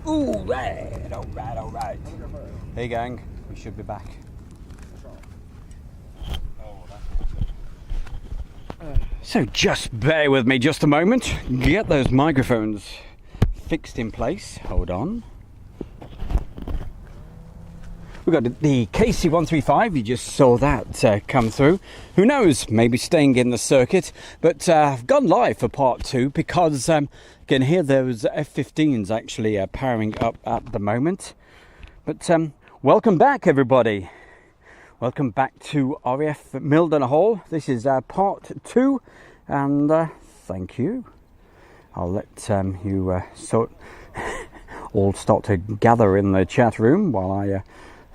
All right, all right, all right. Hey gang, we should be back. So just bear with me just a moment. Get those microphones fixed in place. Hold on. We've got the KC-135, you just saw that come through. Who knows, maybe staying in the circuit. But I've gone live for part 2 because you can hear those F-15s actually powering up at the moment. But welcome back everybody. Welcome back to RAF Mildenhall. This is part 2 and thank you. I'll let you all start to gather in the chat room while I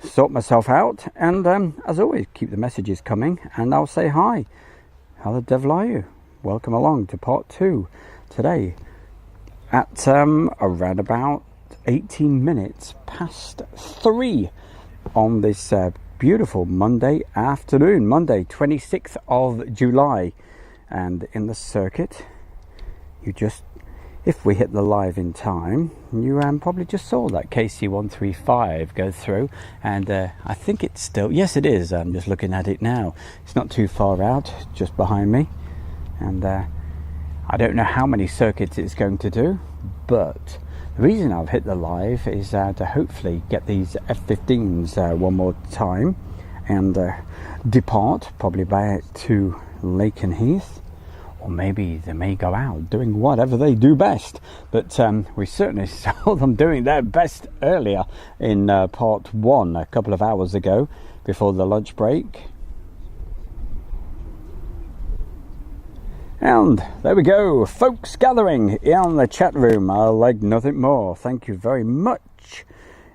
sort myself out, and as always, keep the messages coming and I'll say hi. How the devil are you? Welcome along to part 2 today at around about 18 minutes past 3 on this beautiful Monday afternoon, Monday 26th of July. And in the circuit, you just, if we hit the live in time, you probably just saw that KC-135 go through, and I think it's still, yes it is, I'm just looking at it now, it's not too far out, just behind me, and I don't know how many circuits it's going to do, but the reason I've hit the live is to hopefully get these F-15s one more time and depart probably back to Lakenheath. Or maybe they may go out doing whatever they do best. But we certainly saw them doing their best earlier in part 1 a couple of hours ago before the lunch break. And there we go, folks gathering in the chat room. I'll like nothing more. Thank you very much,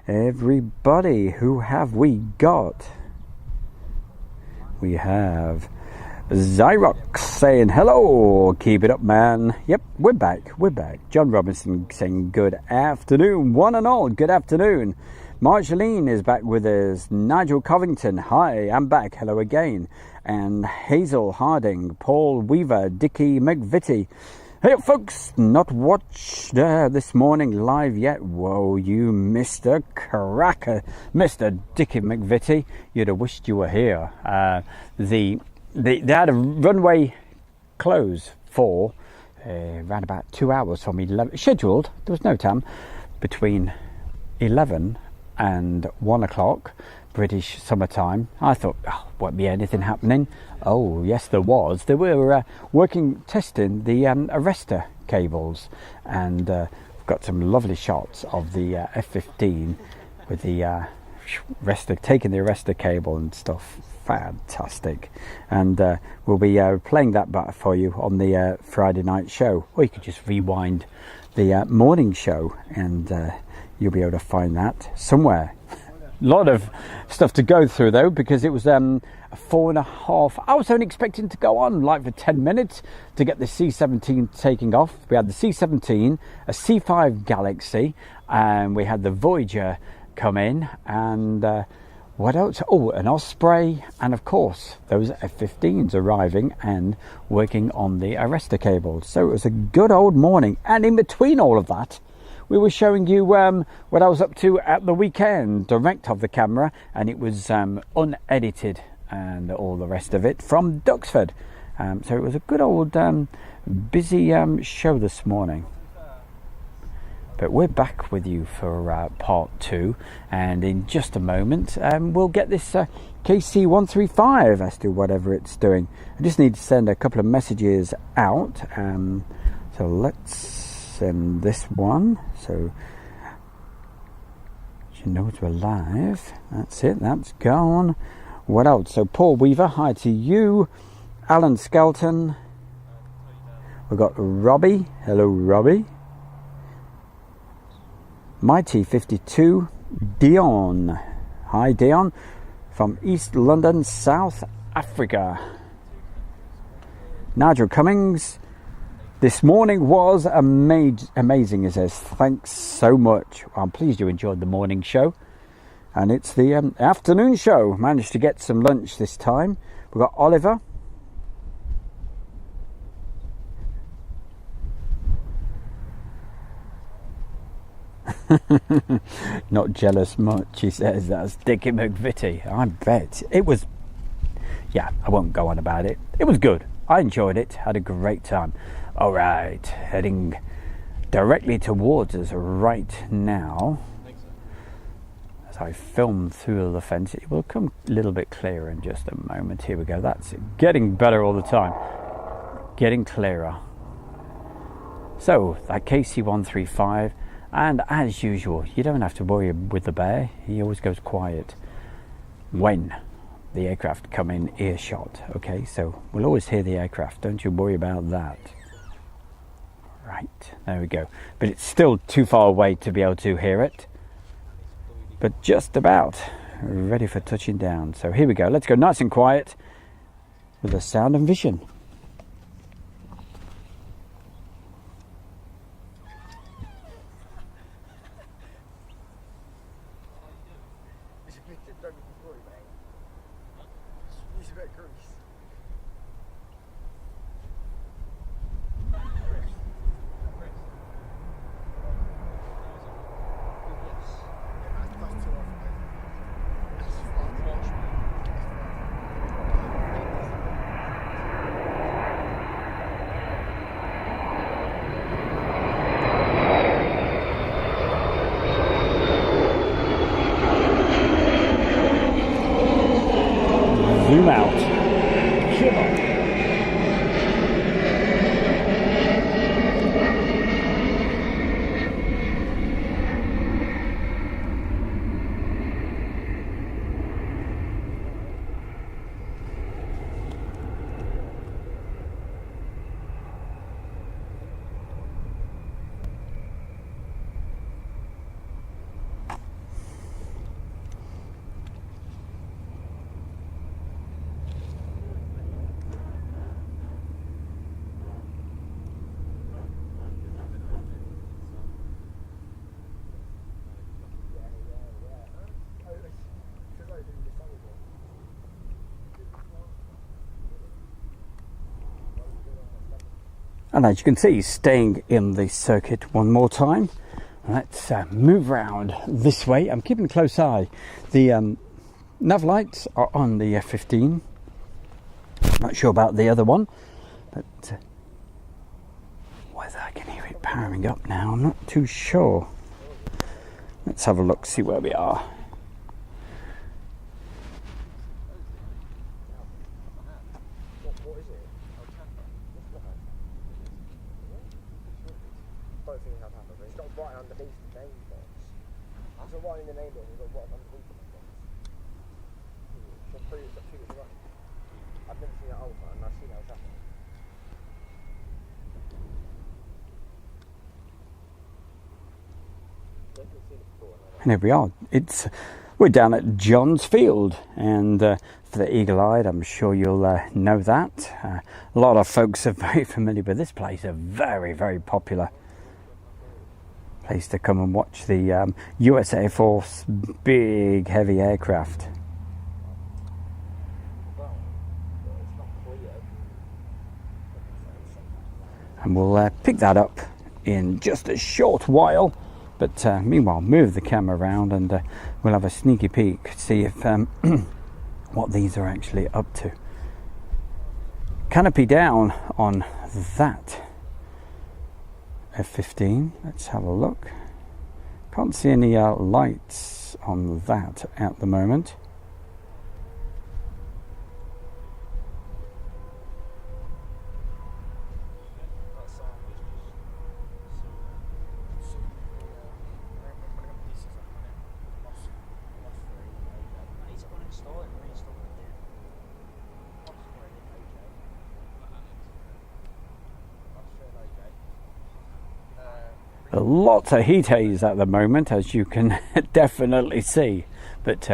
everybody. Who have we got? We have Zyrox saying hello, keep it up man. Yep, we're back. John Robinson saying good afternoon, one and all, good afternoon. Marceline is back with us. Nigel Covington, hi, I'm back, hello again. And Hazel Harding, Paul Weaver, Dickie McVitie. Hey folks, not watched this morning live yet. Whoa, you Mr. Cracker, Mr. Dickie McVitie, you'd have wished you were here. They had a runway close for around about 2 hours from 11, scheduled, there was no time, between 11 and 1 o'clock British summertime. I thought, oh, won't be anything happening. Oh yes there was. They were testing the arrestor cables, and we've got some lovely shots of the F-15 with the taking the arrestor cable and stuff. Fantastic. And we'll be playing that back for you on the Friday night show, or you could just rewind the morning show and you'll be able to find that somewhere. A lot of stuff to go through though, because it was a 4.5. I was only expecting to go on like for 10 minutes to get the C-17 taking off. We had the C-17, a C-5 Galaxy, and we had the Voyager come in, and what else? Oh, an Osprey, and of course those F-15s arriving and working on the arrestor cables. So it was a good old morning, and in between all of that we were showing you what I was up to at the weekend, direct of the camera, and it was unedited and all the rest of it from Duxford. So it was a good old busy show this morning. But we're back with you for part 2, and in just a moment we'll get this KC-135 as to whatever it's doing. I just need to send a couple of messages out, so let's send this one so she knows we're live. That's it, that's gone. What else? So Paul Weaver, hi to you. Alan Skelton, we've got Robbie, hello Robbie. Mighty 52, Dion, hi Dion, from East London, South Africa. Nigel Cummings, this morning was amazing, he says. Thanks so much. I'm pleased you enjoyed the morning show. And it's the afternoon show. Managed to get some lunch this time. We've got Oliver. Not jealous much, he says. That's Dickie McVitie. I bet. It was, yeah, I won't go on about it. It was good. I enjoyed it. Had a great time. All right, heading directly towards us right now. As I film through the fence, it will come a little bit clearer in just a moment. Here we go. That's it. Getting better all the time. Getting clearer. So, that KC-135, and as usual, you don't have to worry with the bear. He always goes quiet when the aircraft come in earshot. Okay, so we'll always hear the aircraft. Don't you worry about that. Right, there we go. But it's still too far away to be able to hear it. But just about ready for touching down. So here we go. Let's go nice and quiet with the sound and vision. Zoom out. And as you can see, staying in the circuit one more time. Let's move round this way. I'm keeping a close eye. The nav lights are on the F-15. Not sure about the other one, but whether I can hear it powering up now, I'm not too sure. Let's have a look, see where we are. And here we are. We're down at John's Field, and for the eagle-eyed, I'm sure you'll know that. A lot of folks are very familiar with this place. A very, very popular place to come and watch the US Air Force big, heavy aircraft. And we'll pick that up in just a short while. But meanwhile, move the camera around and we'll have a sneaky peek, see if what these are actually up to. Canopy down on that F-15. Let's have a look. Can't see any lights on that at the moment. Lots of heat haze at the moment, as you can definitely see, but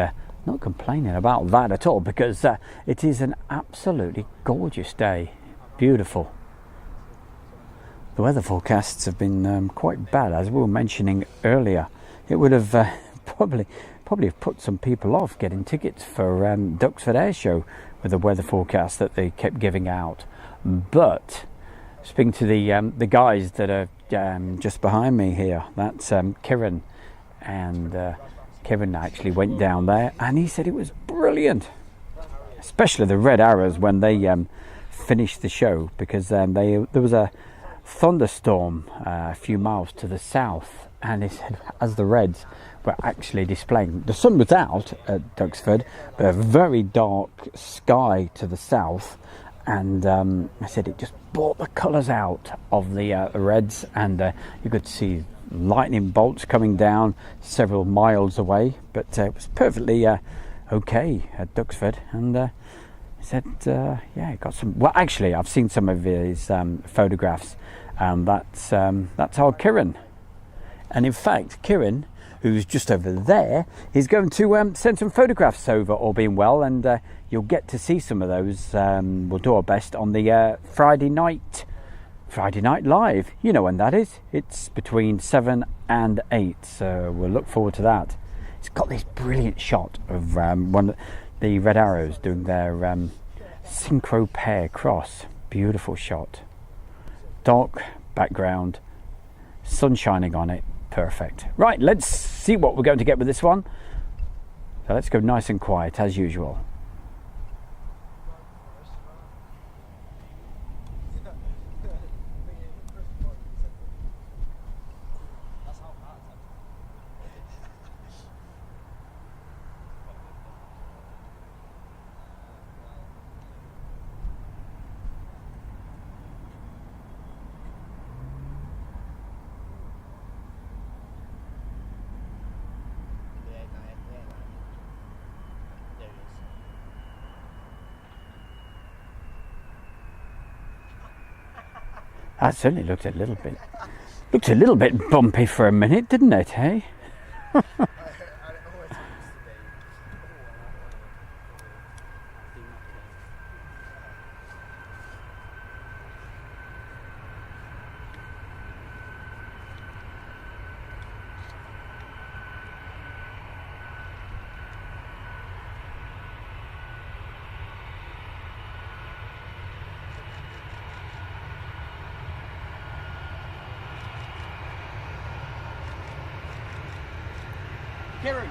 not complaining about that at all, because it is an absolutely gorgeous day. Beautiful. The weather forecasts have been quite bad, as we were mentioning earlier. It would have probably have put some people off getting tickets for Duxford Air Show with the weather forecast that they kept giving out. But speaking to the guys that are just behind me here, that's Kieran and Kevin actually went down there, and he said it was brilliant, especially the red arrows when they finished the show, because there was a thunderstorm a few miles to the south, and he said as the reds were actually displaying, the sun was out at Duxford, but a very dark sky to the south, and I said it just brought the colours out of the reds, and you could see lightning bolts coming down several miles away, but it was perfectly okay at Duxford. And he said yeah, got some, well actually I've seen some of his photographs, and that's our Kieran, and in fact Kieran, who's just over there, is going to send some photographs over, all being well, and you'll get to see some of those. We'll do our best on the Friday night live. You know when that is. It's between 7 and 8, so we'll look forward to that. It's got this brilliant shot of one of the Red Arrows doing their synchro pair cross. Beautiful shot. Dark background, sun shining on it. Perfect. Right, let's see what we're going to get with this one. So let's go nice and quiet as usual. That certainly looked a little bit bumpy for a minute, didn't it, hey? Kieran.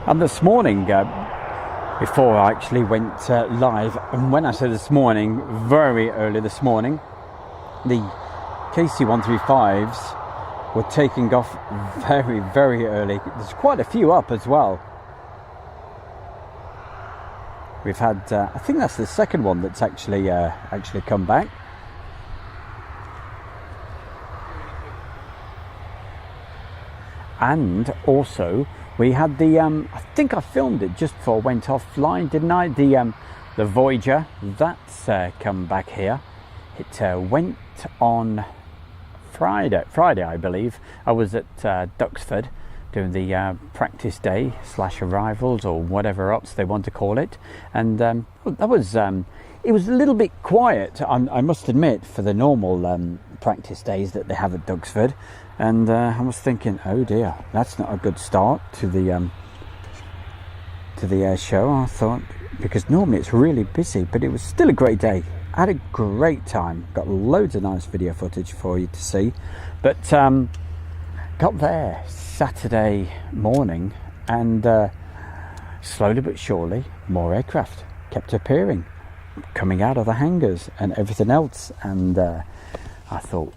And this morning, before I actually went live, and when I say this morning, very early this morning, the KC-135s were taking off very, very early. There's quite a few up as well. We've had, I think that's the second one that's actually come back. And also, we had the, I think I filmed it just before I went offline, didn't I? The Voyager, that's come back here. It went on Friday, I believe. I was at Duxford doing the practice day / arrivals, or whatever else they want to call it. And that was, it was a little bit quiet, I must admit, for the normal practice days that they have at Duxford. And I was thinking, oh dear, that's not a good start to the air show. I thought, because normally it's really busy, but it was still a great day. I had a great time. Got loads of nice video footage for you to see. But got there Saturday morning, and slowly but surely, more aircraft kept appearing, coming out of the hangars and everything else. And I thought,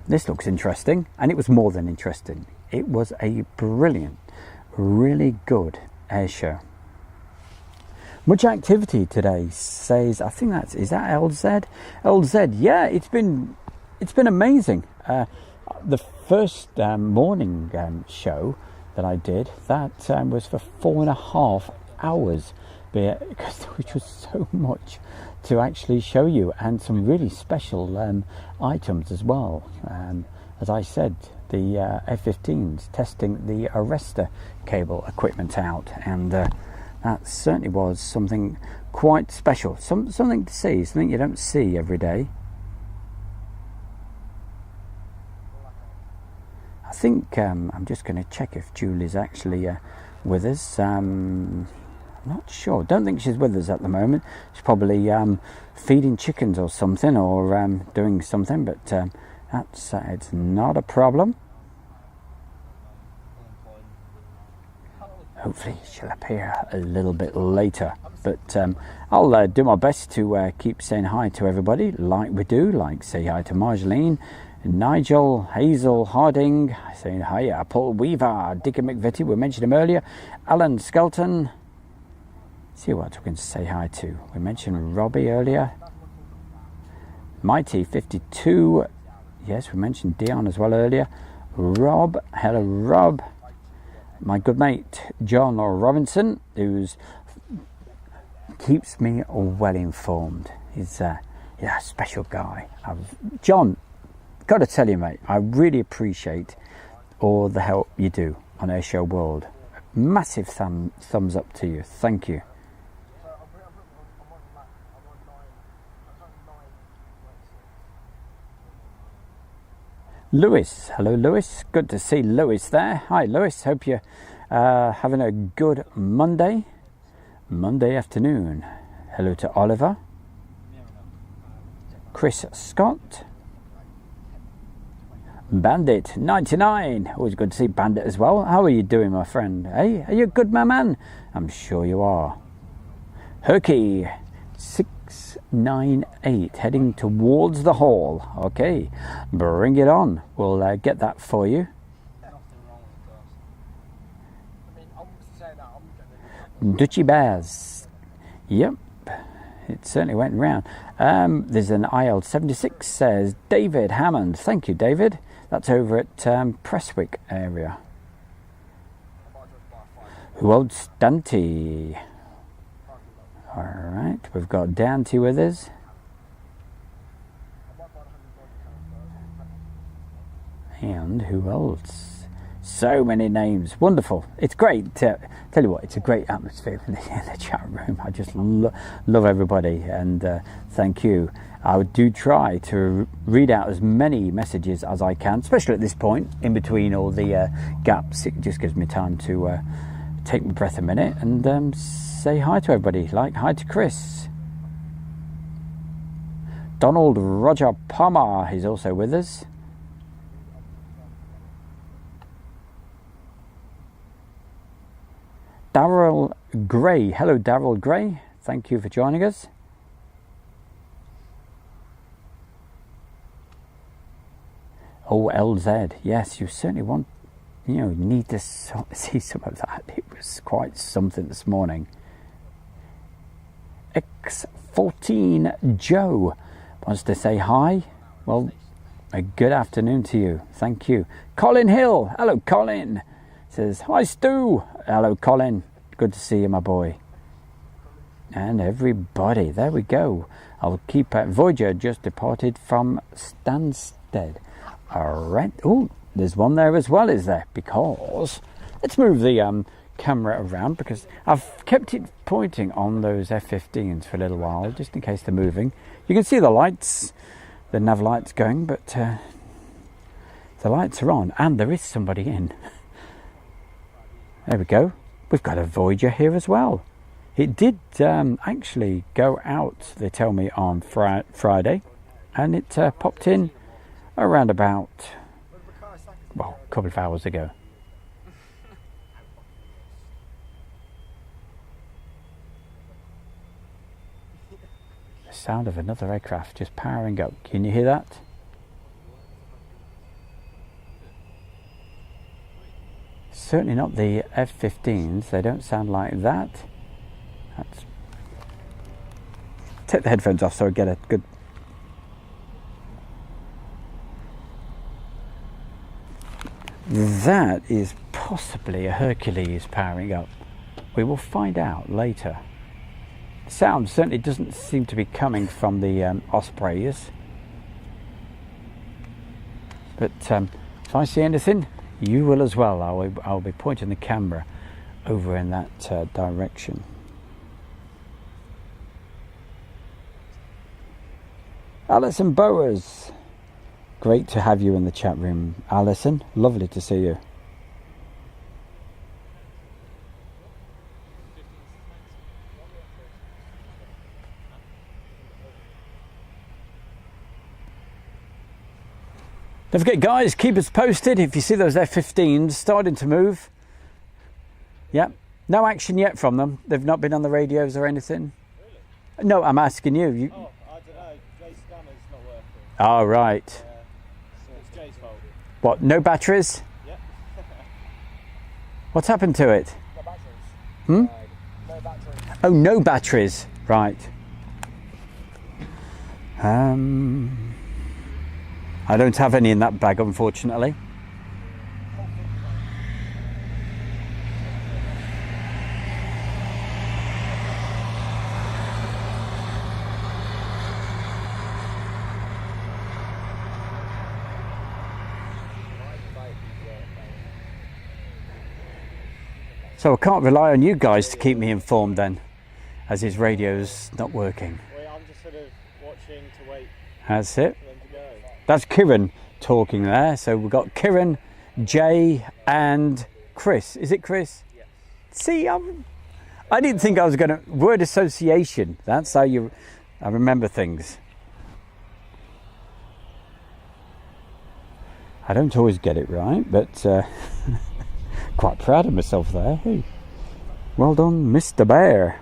This looks interesting, and it was more than interesting. It was a brilliant, really good air show. Much activity today, says, I think is that LZ? LZ, yeah, it's been amazing. The first morning show that I did, that was for 4.5 hours, which was so much to actually show you, and some really special items as well. As I said, the F-15s testing the arrestor cable equipment out, and that certainly was something quite special, something to see, something you don't see every day. I think I'm just going to check if Julie's actually with us. Not sure. Don't think she's with us at the moment. She's probably feeding chickens or something, or doing something, but that's it's not a problem. Hopefully she'll appear a little bit later, but I'll do my best to keep saying hi to everybody like we do, like say hi to Marjolaine, Nigel, Hazel, Harding, saying hi, Paul Weaver, Dickie McVitie, we mentioned him earlier, Alan Skelton. See what we can say hi to. We mentioned Robbie earlier. Mighty 52. Yes, we mentioned Dion as well earlier. Rob. Hello, Rob. My good mate John Robinson, who keeps me well informed. He's a special guy. John, got to tell you, mate, I really appreciate all the help you do on Airshow World. Massive thumbs up to you. Thank you. Lewis, hello Lewis, good to see Lewis there. Hi Lewis, hope you're having a good Monday afternoon. Hello to Oliver, Chris Scott, Bandit 99, always good to see Bandit as well. How are you doing, my friend? Hey, are you a good man? I'm sure you are. Herky 698, heading towards the hall. Okay, bring it on. We'll get that for you. Dutchy Bears. Yep, it certainly went round. There's an IL-76, says David Hammond. Thank you, David. That's over at Prestwick area. Who else? Dante. Alright, we've got Dante with us. And who else? So many names. Wonderful. It's great. Tell you what, it's a great atmosphere in the chat room. I just love everybody, and thank you. I do try to read out as many messages as I can, especially at this point, in between all the gaps. It just gives me time to take my breath a minute and say hi to everybody. Like hi to Chris. Donald Roger Palmer is also with us. Darryl Gray. Hello, Darryl Gray. Thank you for joining us. Oh, LZ. Yes, you certainly need to see some of that. It was quite something this morning. X14 Joe wants to say hi. Well, a good afternoon to you. Thank you. Colin Hill. Hello, Colin. Says, hi, Stu. Hello, Colin. Good to see you, my boy. And everybody. There we go. I'll keep Voyager just departed from Stansted. All right. Oh, there's one there as well, is there? Because let's move the camera around, because I've kept it pointing on those F-15s for a little while, just in case they're moving. You can see the lights, the nav lights going, but the lights are on, and there is somebody in. There we go. We've got a Voyager here as well. It did actually go out, they tell me, on Friday, and it popped in around about, well, a couple of hours ago. The sound of another aircraft just powering up. Can you hear that? certainly not the F-15s. They don't sound like that. That's... Take the headphones off so I get a good... That is possibly a Hercules powering up. We will find out later. Sound certainly doesn't seem to be coming from the Ospreys. But if I see anything, you will as well. I'll be pointing the camera over in that direction. Alison Bowers. Great to have you in the chat room, Alison. Lovely to see you. Don't forget, guys, keep us posted if you see those F-15s starting to move. Yep. No action yet from them. They've not been on the radios or anything. Really? No, I'm asking you. Oh, I don't know. Jay's scanner's not working. Oh, right. So it's Jay's fault. What, no batteries? Yep. What's happened to it? No batteries. Hmm? No batteries. Oh, no batteries. Right. I don't have any in that bag, unfortunately. So I can't rely on you guys to keep me informed then, as his radio's not working. Wait, I'm just sort of watching to wait That's it. for them to go. That's Kieran talking there. So we've got Kieran, Jay and Chris. Is it Chris? Yes. See, I didn't think I was going to... Word association. That's how I remember things. I don't always get it right, but quite proud of myself there. Hey, well done, Mr. Bear.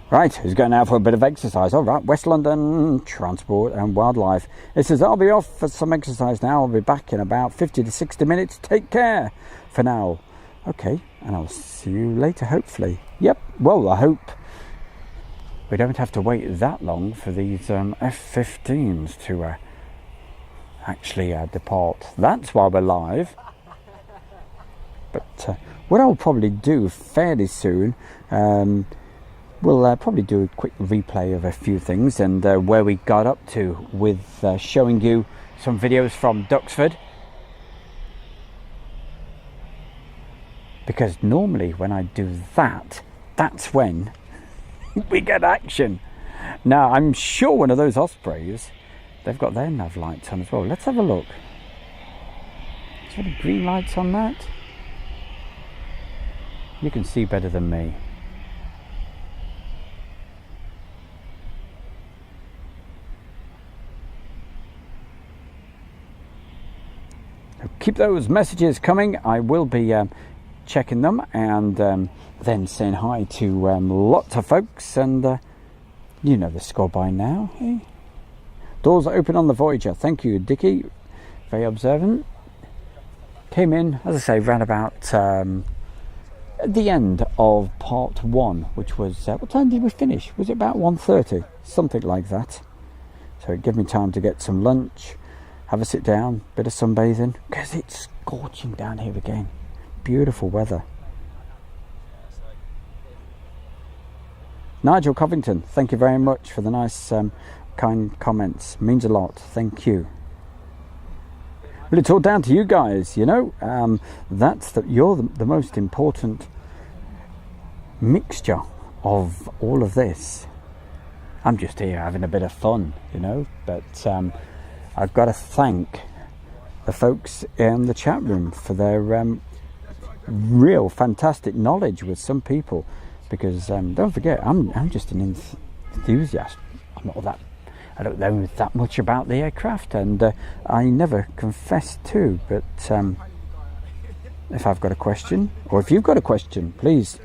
Right, who's going out for a bit of exercise? All right, West London Transport and Wildlife. It says, I'll be off for some exercise now. I'll be back in about 50 to 60 minutes. Take care for now. Okay, and I'll see you later, hopefully. Yep, well, I hope we don't have to wait that long for these F-15s to actually depart. That's why we're live. But what I'll probably do fairly soon... we'll probably do a quick replay of a few things and where we got up to with showing you some videos from Duxford. Because normally when I do that, that's when we get action. Now, I'm sure one of those Ospreys, they've got their nav lights on as well. Let's have a look. Is there any green lights on that? You can see better than me. Keep those messages coming. I will be checking them and then saying hi to lots of folks, and you know the score by now. Hey? Doors are open on the Voyager. Thank you, Dickie. Very observant. Came in, as I say, round about at the end of part one, which was what time did we finish? Was it about 1:30? Something like that. So it gave me time to get some lunch, have a sit down, bit of sunbathing, because it's scorching down here again. Beautiful weather. Nigel Covington, thank you very much for the nice kind comments. Means a lot. Thank you. Well, it's all down to you guys, you know. You're the most important mixture of all of this. I'm just here having a bit of fun, you know, but I've got to thank the folks in the chat room for their real fantastic knowledge with some people, because don't forget, I'm just an enthusiast. I don't know that much about the aircraft, and I never confess to, but if I've got a question, or if you've got a question, please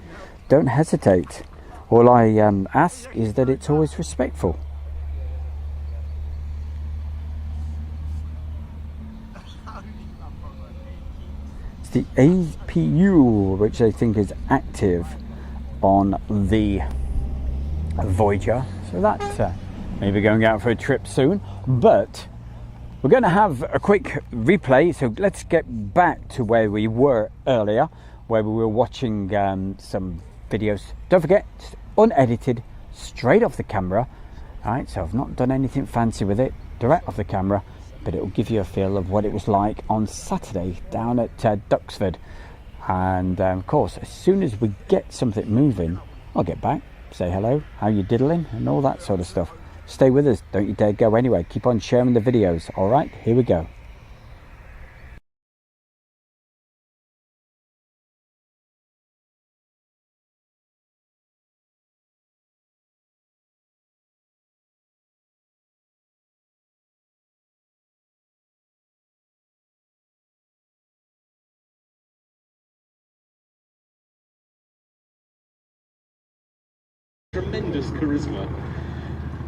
don't hesitate. All I ask is that it's always respectful. the APU, which I think is active on the Voyager. So that's maybe going out for a trip soon. But we're going to have a quick replay. So let's get back to where we were earlier, where we were watching some videos. Don't forget, it's unedited, straight off the camera. All right, so I've not done anything fancy with it, direct off the camera, but it will give you a feel of what it was like on Saturday down at Duxford. And of course, as soon as we get something moving, I'll get back, say hello, how you diddling, and all that sort of stuff. Stay with us, don't you dare go anywhere. Keep on sharing the videos. All right, here we go. Tremendous charisma,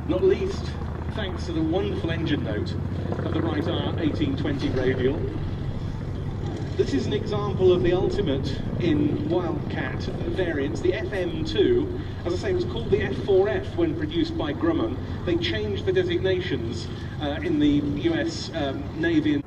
not least thanks to the wonderful engine note of the Wright R1820 radial. This is an example of the ultimate in Wildcat variants, the FM2. As I say, it was called the F4F when produced by Grumman. They changed the designations in the US Navy.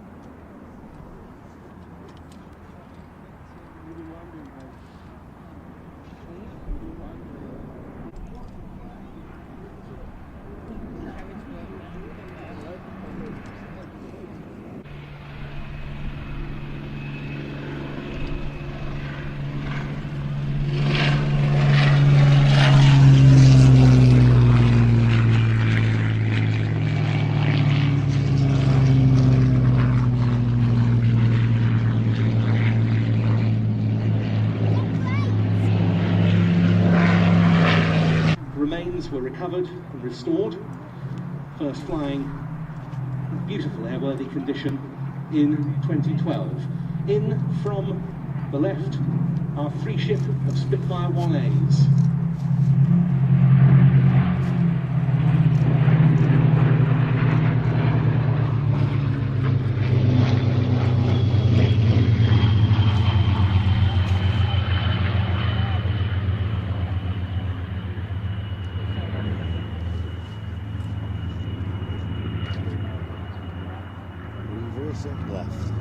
Remains were recovered and restored, first flying in beautiful airworthy condition in 2012. In from the left, our free ship of Spitfire 1As. Left.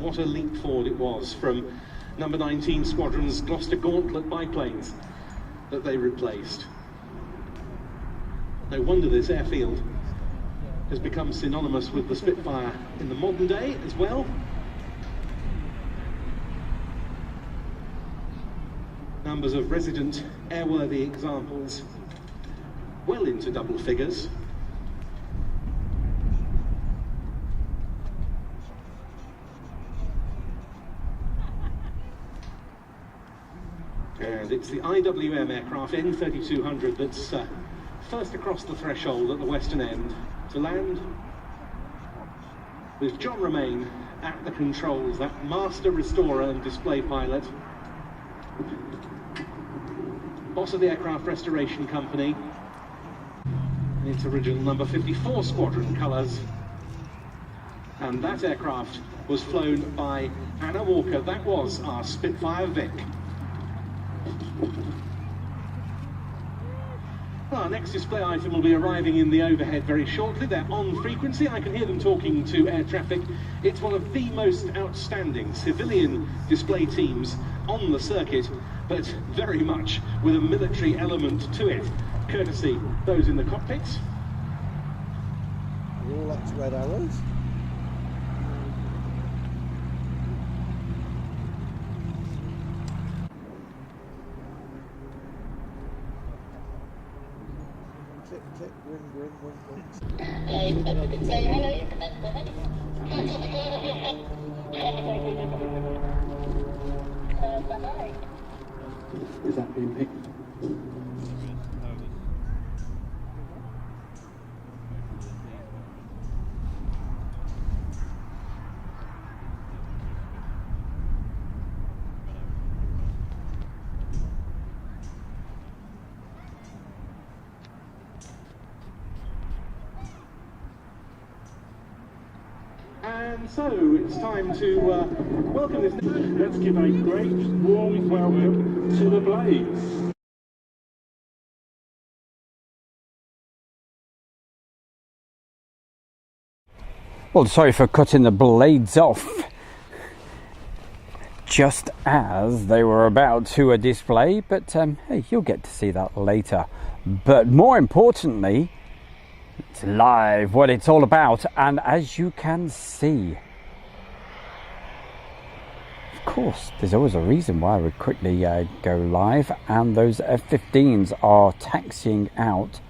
what a leap forward it was from number 19 Squadron's Gloucester Gauntlet biplanes that they replaced. No wonder this airfield has become synonymous with the Spitfire in the modern day as well. Numbers of resident airworthy examples well into double figures. And it's the IWM aircraft N3200 that's first across the threshold at the western end to land, with John Romain at the controls, that master restorer and display pilot, boss of the Aircraft Restoration Company, in its original number 54 Squadron colours. And that aircraft was flown by Anna Walker. That was our Spitfire Vic. Our next display item will be arriving in the overhead very shortly. They're on frequency. I can hear them talking to air traffic. It's one of the most outstanding civilian display teams on the circuit, but very much with a military element to it, courtesy those in the cockpits. Rolex red arrows. Click, click, ring, ring, ring, ring. Say hello. Is that being picked? And so it's time to welcome this. Let's give a great warm welcome to the Blades. Well, sorry for cutting the blades off just as they were about to display, but hey, you'll get to see that later. But more importantly, it's live, what it's all about, and as you can see, of course, there's always a reason why we quickly go live, and those F-15s are taxiing out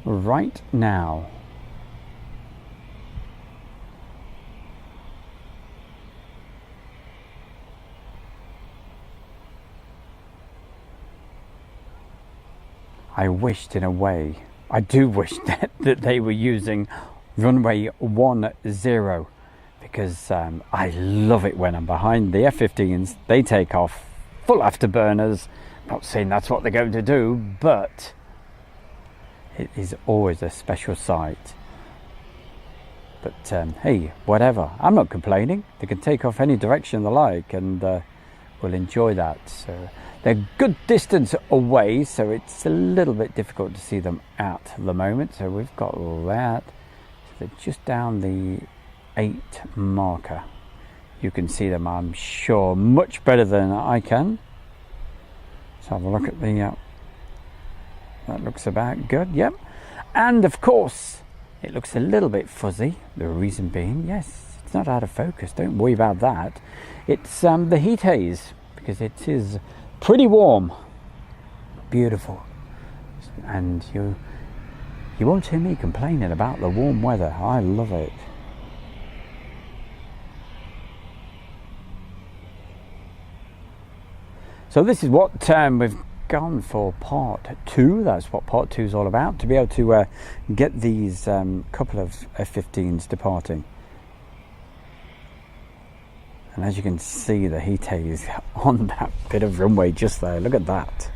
right now. I wished, in a way, I do wish that they were using runway 10, because I love it when I'm behind the F-15s. They take off full afterburners. Not saying that's what they're going to do, but it is always a special sight. But hey, whatever. I'm not complaining. They can take off any direction they like, and we'll enjoy that. So they're good distance away, so it's a little bit difficult to see them at the moment. So we've got that. So they're just down the 8 marker. You can see them, I'm sure, much better than I can. Let's have a look at the that looks about good. Yep. And of course it looks a little bit fuzzy. The reason being, yes, it's not out of focus, don't worry about that. It's the heat haze, because it is pretty warm. Beautiful. And you won't hear me complaining about the warm weather. I love it. So this is what we've gone for part 2. That's what part 2 is all about, to be able to get these couple of F-15s departing. And as you can see, the heat haze on that bit of runway just there. Look at that.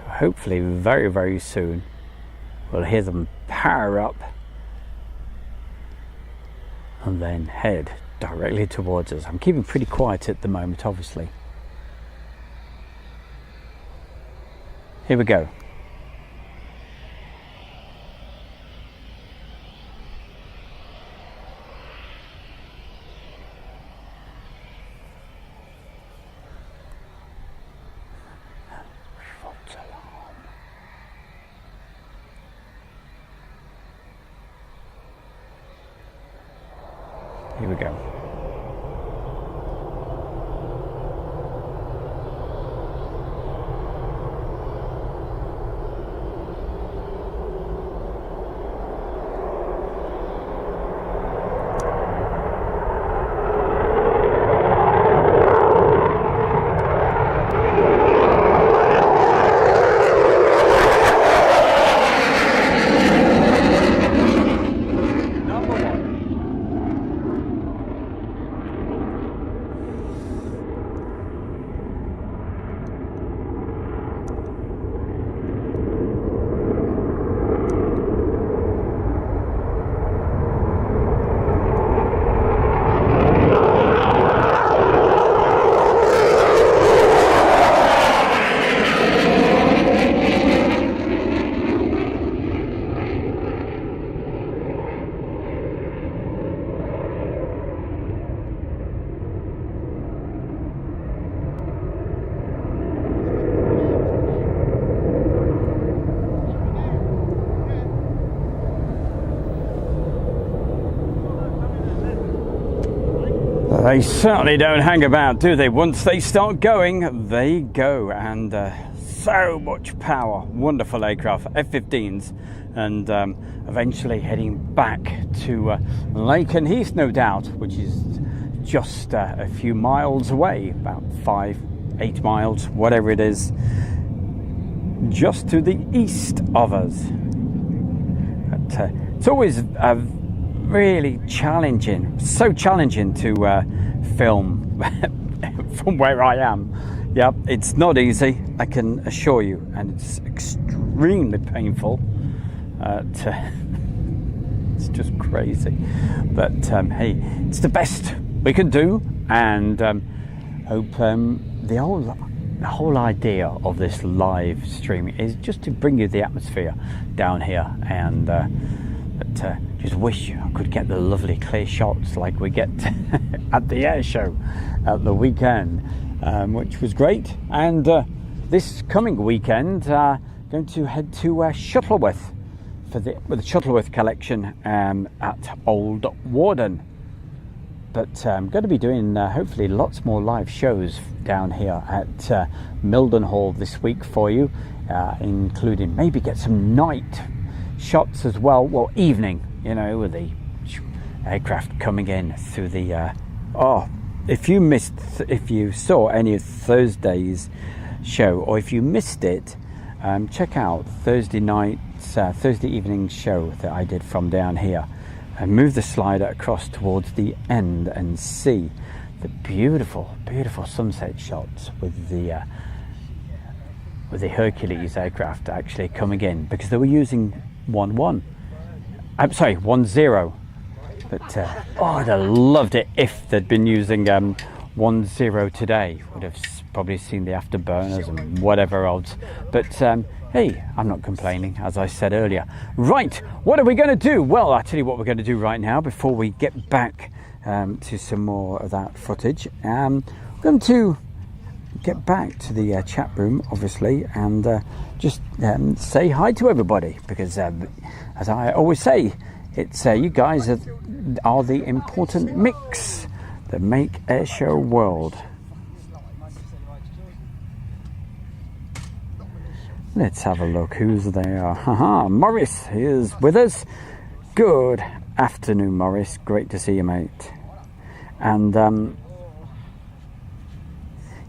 hopefully very, very soon we'll hear them power up and then head directly towards us. I'm keeping pretty quiet at the moment, obviously. Here we go. Here we go. They certainly don't hang about, do they? Once they start going, they go, and so much power. Wonderful aircraft, F-15s, and eventually heading back to Lake and Heath, no doubt, which is just a few miles away, about 5-8 miles, whatever it is, just to the east of us. But it's always really challenging, so challenging to film from where I am. Yeah, it's not easy, I can assure you, and it's extremely painful. It's just crazy, but hey, it's the best we can do, and hope the whole idea of this live streaming is just to bring you the atmosphere down here, and but just wish I could get the lovely clear shots like we get at the air show at the weekend, which was great. And this coming weekend, going to head to Shuttleworth for the Shuttleworth collection at Old Warden. But I'm going to be doing hopefully lots more live shows down here at Mildenhall this week for you, including maybe get some night shots as well, evening, you know, with the aircraft coming in through the if you saw any of Thursday's show, or if you missed it, check out Thursday evening show that I did from down here, and move the slider across towards the end and see the beautiful sunset shots with the Hercules aircraft actually coming in, because they were using 10, but I'd have loved it if they'd been using 10 today. Would have probably seen the afterburners and whatever else, but hey, I'm not complaining, as I said earlier. Right, what are we going to do? Well, I'll tell you what we're going to do right now before we get back to some more of that footage. We're going to get back to the chat room, obviously, and just say hi to everybody, because as I always say, it's you guys are the important mix that make Airshow World. Let's have a look who's there. Haha, Morris is with us. Good afternoon, Morris. Great to see you, mate. And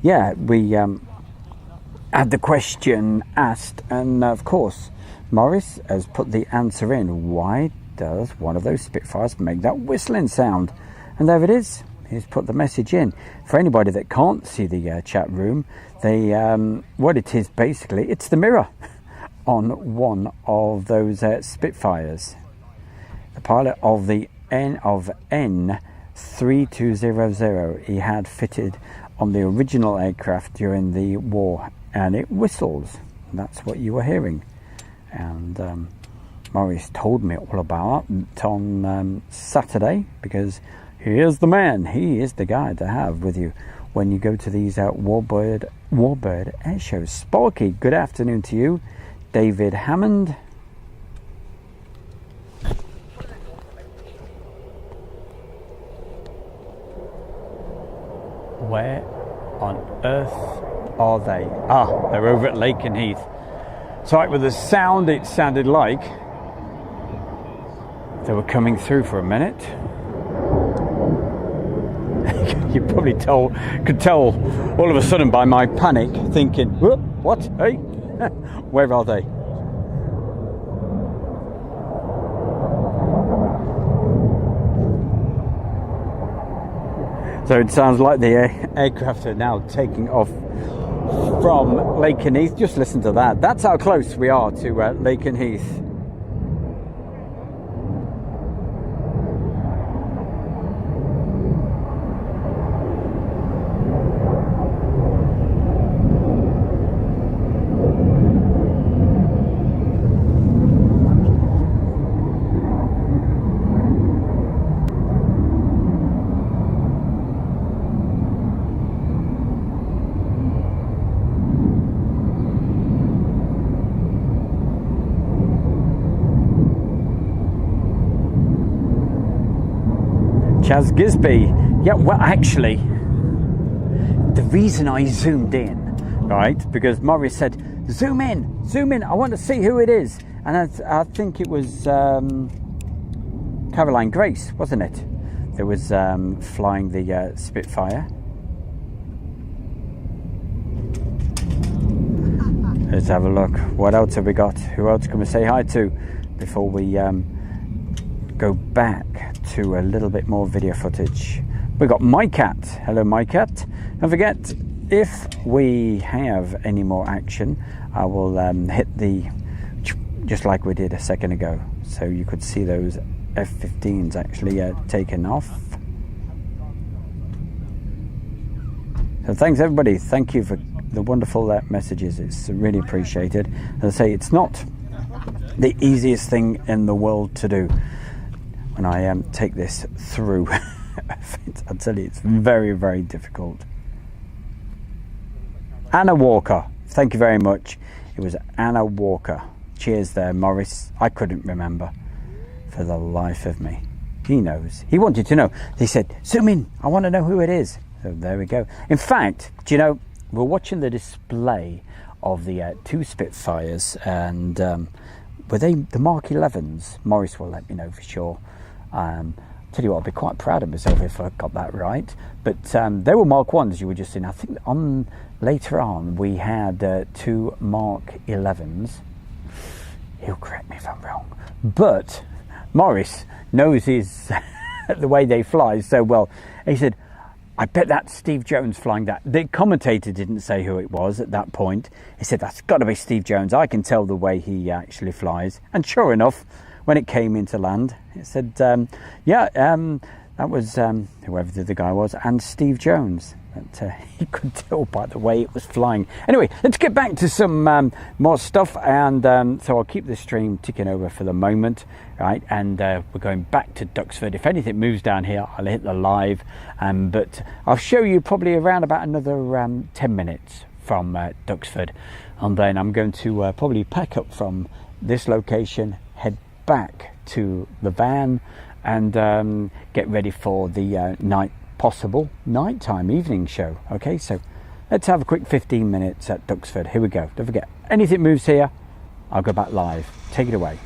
yeah, we had the question asked, and of course Morris has put the answer in. Why does one of those Spitfires make that whistling sound? And there it is. he's put the message in. For anybody that can't see the chat room, what it is basically, it's the mirror on one of those Spitfires. The pilot of the N3200 he had fitted on the original aircraft during the war, and it whistles. That's what you were hearing. And Maurice told me all about it on Saturday, because he is the man, he is the guy to have with you when you go to these Warbird air shows. Sparky, good afternoon to you. David Hammond. Where on earth are they? Ah, they're over at Lakenheath. So like with the sound, it sounded like they were coming through for a minute. You probably could tell all of a sudden by my panic, thinking, what? Hey, where are they? So it sounds like the aircraft are now taking off from Lakenheath. Just listen to that. That's how close we are to Lakenheath. Chaz Gisby. Yeah, well, actually, the reason I zoomed in, right, because Maurice said, zoom in, I want to see who it is. And I think it was Caroline Grace, wasn't it? That was flying the Spitfire. Let's have a look. What else have we got? Who else can we say hi to before we go back to a little bit more video footage? We got My Cat. Hello, My Cat. Don't forget, if we have any more action, I will hit the, just like we did a second ago, so you could see those F-15s actually taken off. So thanks everybody. Thank you for the wonderful messages. It's really appreciated. As I say, it's not the easiest thing in the world to do. When I take this through, I'll tell you, it's very, very difficult. Anna Walker, thank you very much. It was Anna Walker. Cheers there, Maurice. I couldn't remember for the life of me. He knows. He wanted to know. He said, zoom in, I want to know who it is. So there we go. In fact, do you know, we're watching the display of the two Spitfires, and were they the Mark 11s? Maurice will let me know for sure. Tell you what, I'll be quite proud of myself if I got that right. But they were Mark 1s you were just in. I think later on we had two Mark 11s. He'll correct me if I'm wrong. But Maurice knows his the way they fly so well. He said, I bet that's Steve Jones flying that. The commentator didn't say who it was at that point. He said, that's got to be Steve Jones. I can tell the way he actually flies. And sure enough, when it came into land, it said, that was whoever the guy was, and Steve Jones. But he could tell by the way it was flying. Anyway, let's get back to some more stuff, and so I'll keep the stream ticking over for the moment, right? And we're going back to Duxford. If anything moves down here, I'll hit the live, but I'll show you probably around about another 10 minutes from Duxford, and then I'm going to probably pack up from this location, head back to the van, and get ready for the possible nighttime evening show. Okay, so let's have a quick 15 minutes at Duxford. Here we go. Don't forget, anything moves here, I'll go back live. Take it away.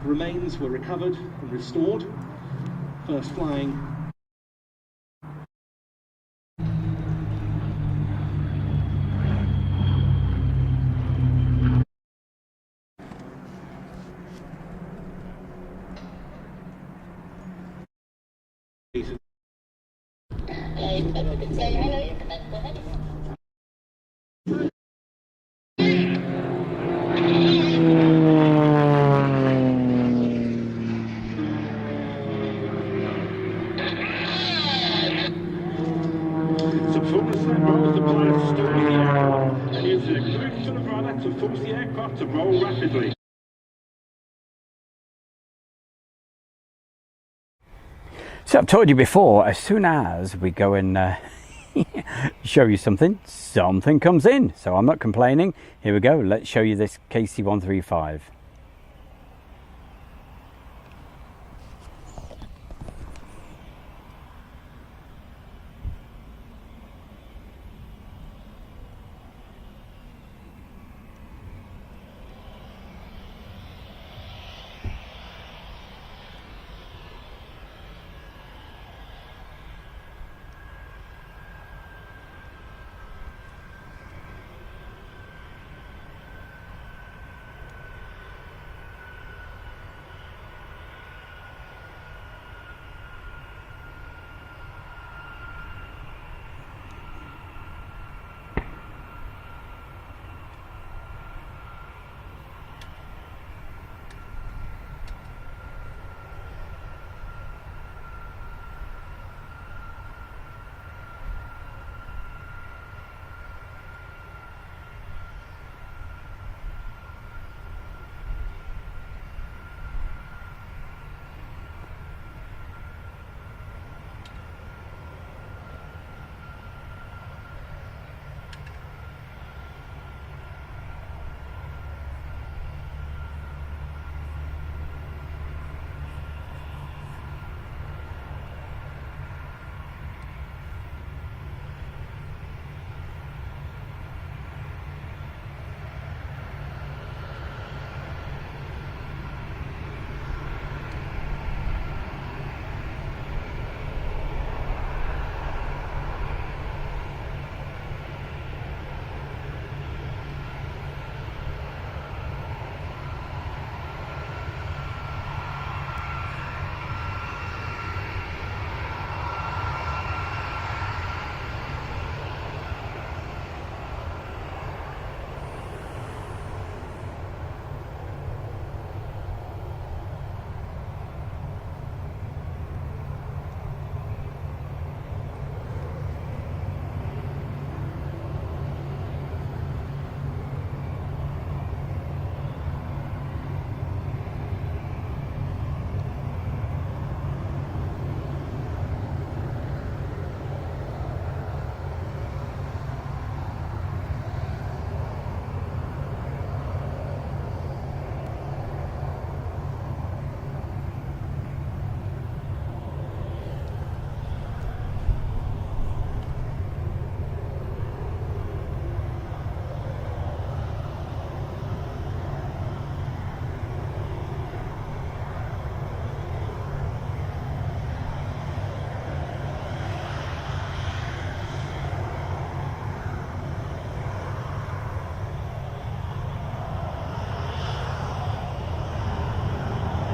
remains were recovered and restored, first flying Some forward set rolls, the pilot stores the aircraft and uses a cruise to the rudder to force the aircraft to roll rapidly. So I've told you before, as soon as we go and show you something, something comes in. So I'm not complaining. Here we go. Let's show you this KC-135.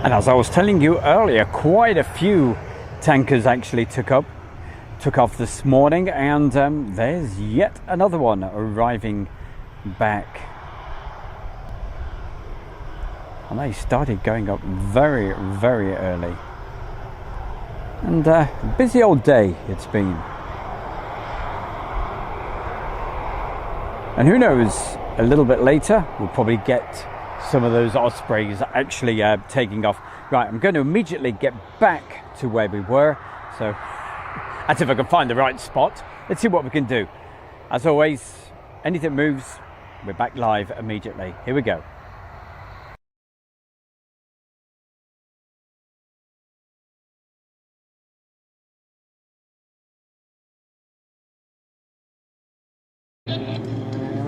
And as I was telling you earlier, quite a few tankers actually took off this morning, and there's yet another one arriving back. And they started going up very, very early. And busy old day it's been. And who knows, a little bit later we'll probably get some of those Ospreys actually taking off. Right, I'm going to immediately get back to where we were. So that's if I can find the right spot. Let's see what we can do. As always, anything moves, we're back live immediately. Here we go.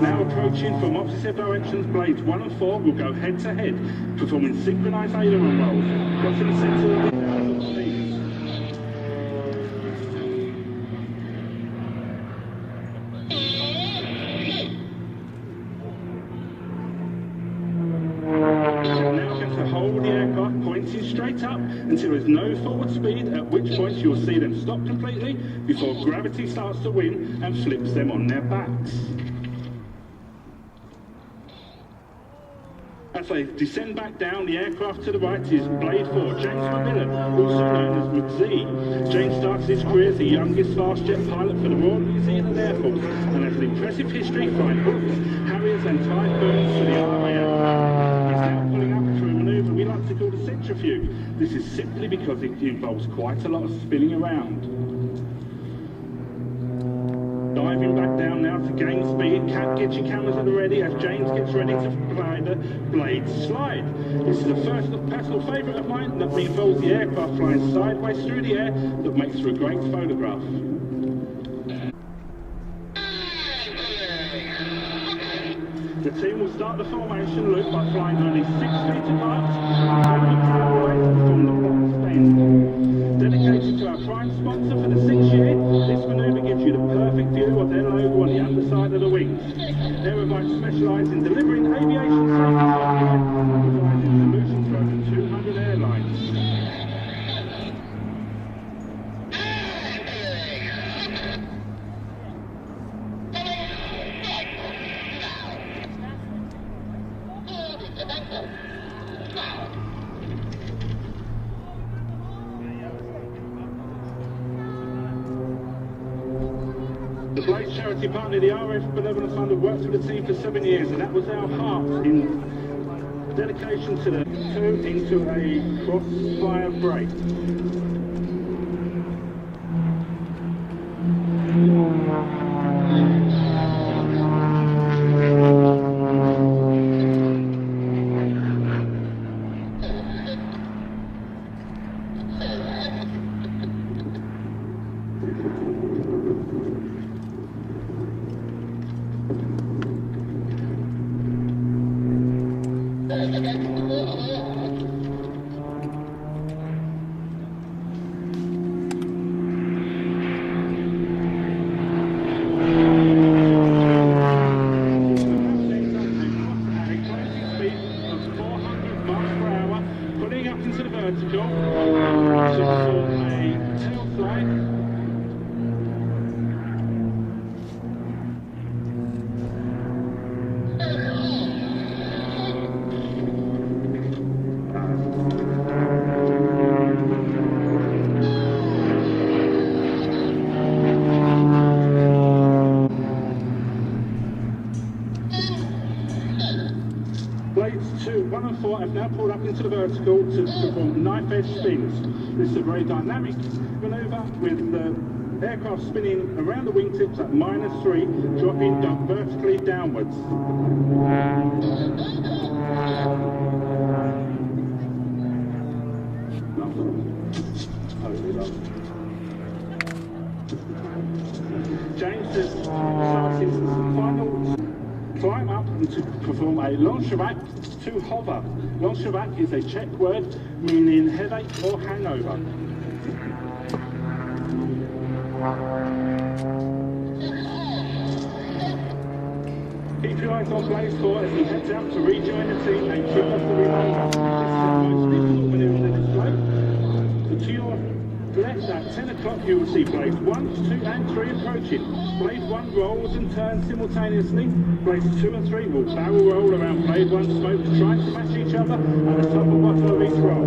now approaching from opposite directions. Blades 1 and 4 will go head to head, performing synchronised aileron rolls. Got to the centre of the leads. Hold the aircraft pointing straight up until there's no forward speed, at which point you'll see them stop completely before gravity starts to win and flips them on their backs. As they descend back down, the aircraft to the right is Blade 4, James McMillan, also known as McZee. James started his career as the youngest fast jet pilot for the Royal New Zealand Air Force and has an impressive history flying Hawks, Harriers and Typhoons for the RAF. He's now pulling up through a manoeuvre we like to call the centrifuge. This is simply because it involves quite a lot of spinning around. Diving back down now to gain speed. Get your cameras at the ready as James gets ready to fly the blade slide. This is a personal favourite of mine that involves the aircraft flying sideways through the air that makes for a great photograph. The team will start the formation loop by flying only 6 feet apart from the box bend. Dedicated to our prime sponsor for the 6th year, this manoeuvre gives you the perfect view of their logo on the underside of the wings. Aerobytes specialise in delivering aviation safety software and providing solutions for over 200 airlines. The Blades charity partner, the RAF Benevolent Fund, have worked with the team for 7 years, and that was our heart in dedication to the two into a crossfire break. Blades 2, 1 and 4 have now pulled up into the vertical to perform knife-edge spins. This is a very dynamic manoeuvre with the aircraft spinning around the wingtips at -3, dropping vertically downwards. James is starting the final climb up to perform a Loncherac to hover. Loncherac is a Czech word meaning headache or hangover. Keep your eyes on Blade 4 as he heads out to rejoin the team and keep us the remainder. This is the most difficult manoeuvre in this flight. To your left at 10 o'clock you will see Blades 1, 2 and 3 approaching. Blade 1 rolls and turns simultaneously. Blades 2 and 3 will barrel roll around Blade 1 smoke, trying to match each other at the top and bottom of each roll.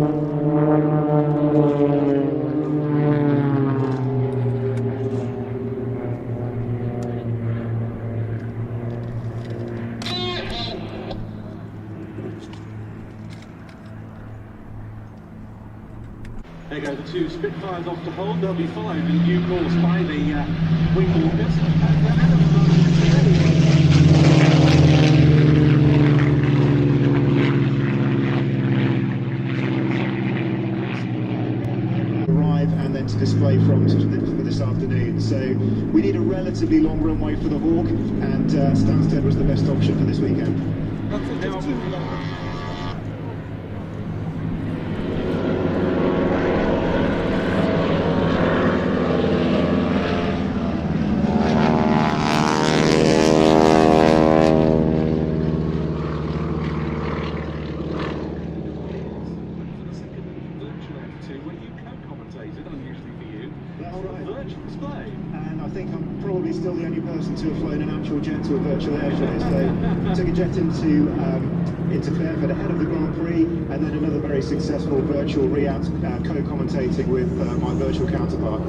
There go the two Spitfires off to hold. They'll be followed in due course by the wing walkers. Arrive and then to display from for this afternoon. So we need a relatively long runway for the Hawk, and Stansted was the best option for this weekend. Still the only person to have flown an actual jet to a virtual air show. So took a jet into Fairford ahead of the Grand Prix, and then another very successful virtual re-out co-commentating with my virtual counterpart.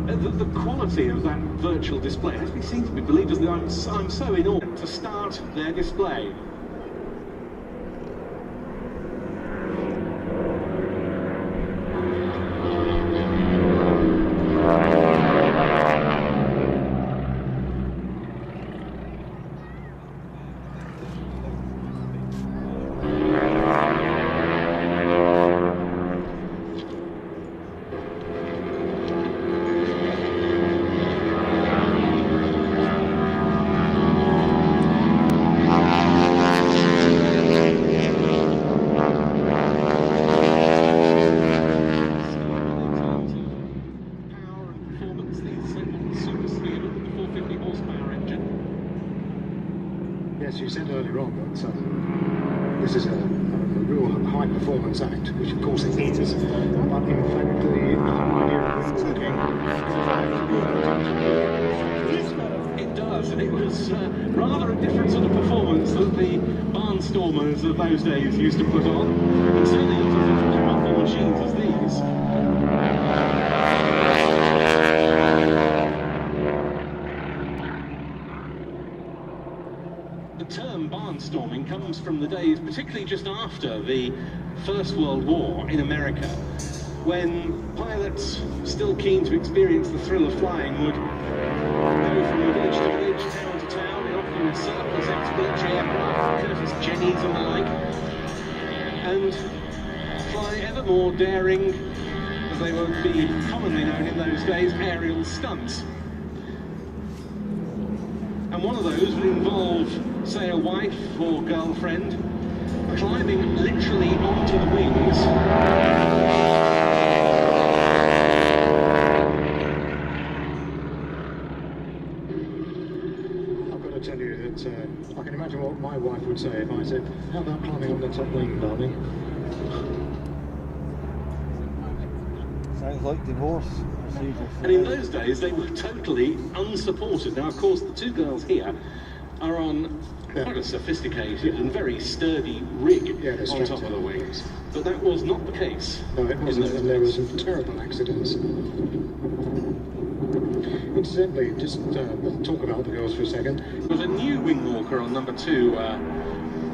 The quality of that virtual display has been seen to be believed, as I'm so in awe to start their display. Yes, you said earlier on that this is a real high-performance act, which of course it is, but in fact the idea of it does, and it was rather a different sort of performance that the barnstormers of those days used to put on, and certainly not as powerful machines as these. The term barnstorming comes from the days, particularly just after the First World War in America, when pilots still keen to experience the thrill of flying would go from village to village, town to town, in often surplus ex-military aircraft, Curtiss Jennies and the like, and fly ever more daring, as they would be commonly known in those days, aerial stunts. And one of those would involve, say, a wife or girlfriend climbing literally onto the wings. I've got to tell you that I can imagine what my wife would say if I said, "How about climbing on the top wing, darling?" Sounds like divorce. And in those days, they were totally unsupported. Now, of course, the two girls here are on quite a sophisticated and very sturdy rig on top of the wings. But that was not the case. No, it wasn't, and there were some terrible accidents. Incidentally, just talk about the girls for a second. There was a new wing walker on number 2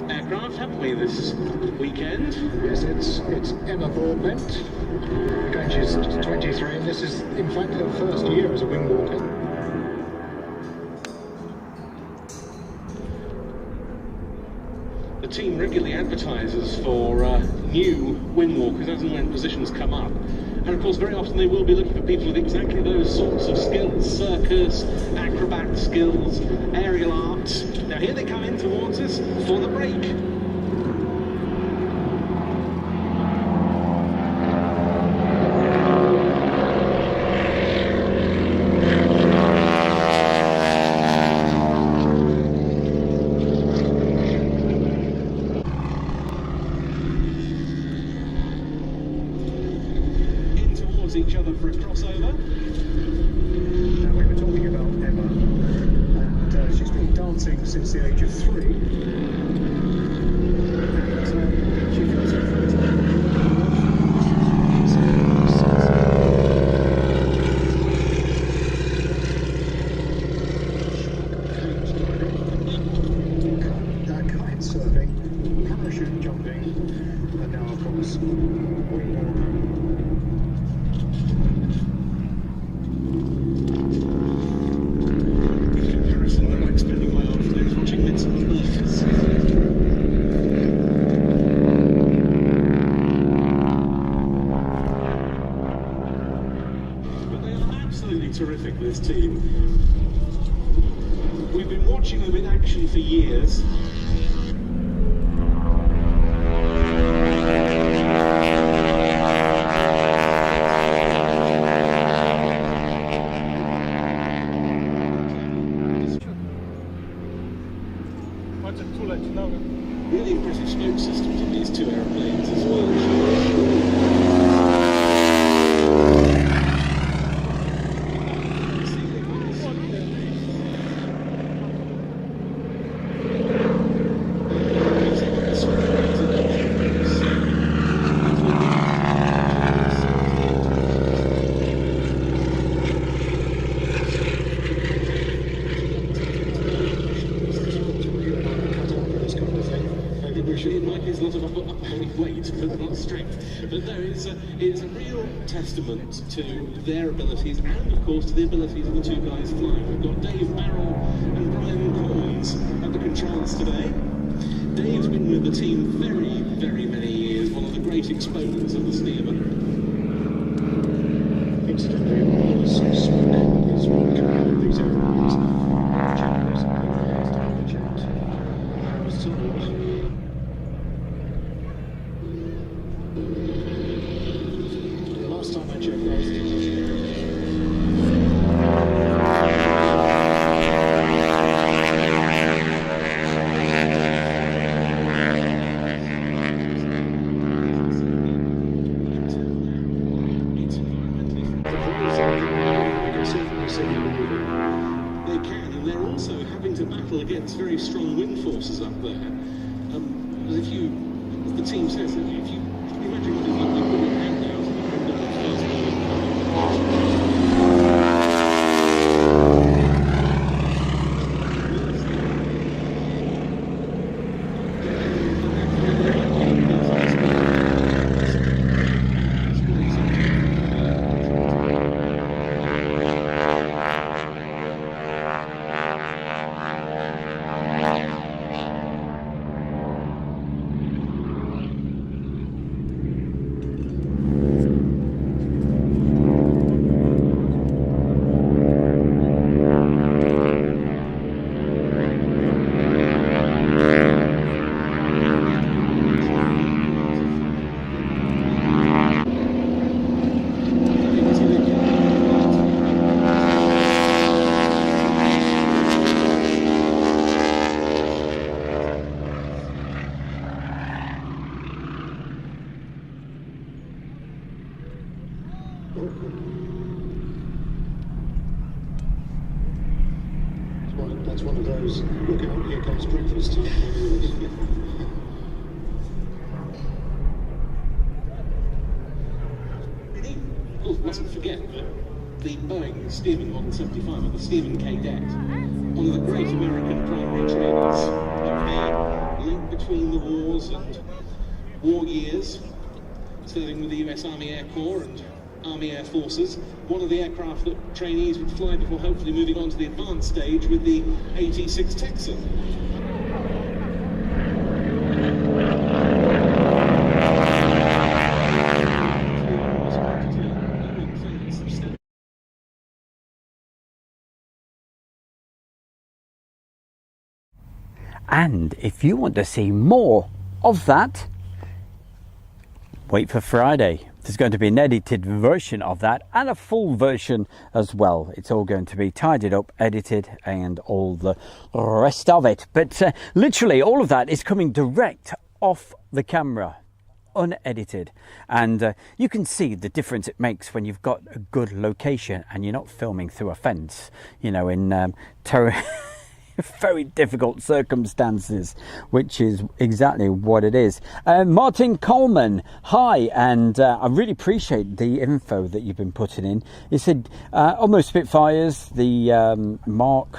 aircraft, haven't we, this weekend? Yes, it's Emma Broadbent. Again, she's 23, and this is, in fact, her first year as a wing walker. The team regularly advertises for new wing walkers as and when positions come up. And of course, very often they will be looking for people with exactly those sorts of skills: circus, acrobat skills, aerial arts. Now here they come in towards us for the break. Each other for a crossover. Now, we were talking about Emma, and she's been dancing since the age of 3. And she feels it for kite surfing, parachute jumping, and now, of course, wing walking. Spending my afternoons watching bits of Earth. absolutely terrific, this team. We've been watching them in action for years. Really impressive smoke systems on these two aeroplanes as well. It might be a lot of upper weight, but not strength. But no, it's a real testament to their abilities and, of course, to the abilities of the two guys flying. We've got Dave Barrell and Brian Corns at the controls today. Dave's been with the team very, very many years, one of the great exponents of the Stearman. Incidentally, all the smoke is coming out of these aeroplanes. Last time I checked, They can, and they're also having to battle against very strong wind forces up there. As the team says, if you imagine what it's like to put your hand out and the That's one of those, look out, here comes breakfast time. Of course, mustn't forget that the Boeing Stearman Model 75, or the Stearman Cadet, one of the great American primary trainers of the link between the wars and war years, serving with the US Army Air Corps and Army Air Forces, one of the aircraft that trainees would fly before hopefully moving on to the advanced stage with the 86 Texan. And if you want to see more of that, wait for Friday. There's going to be an edited version of that and a full version as well. It's all going to be tidied up, edited, and all the rest of it. But literally all of that is coming direct off the camera, unedited. And you can see the difference it makes when you've got a good location and you're not filming through a fence, you know, in very difficult circumstances, which is exactly what it is. Martin Coleman, hi, and I really appreciate the info that you've been putting in. He said almost Spitfires, the Mark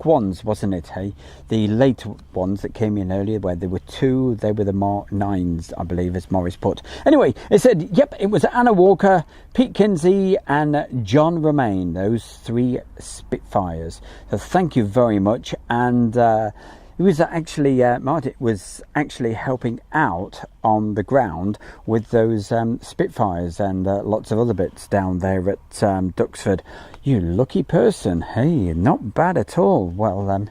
1s, wasn't it, hey? The late ones that came in earlier, where there were two, they were the Mark 9s, I believe, as Morris put. Anyway, it said, yep, it was Anna Walker, Pete Kinsey, and John Romain, those three Spitfires. So thank you very much. And He was actually, Martin was actually helping out on the ground with those Spitfires and lots of other bits down there at Duxford. You lucky person. Hey, not bad at all. Well,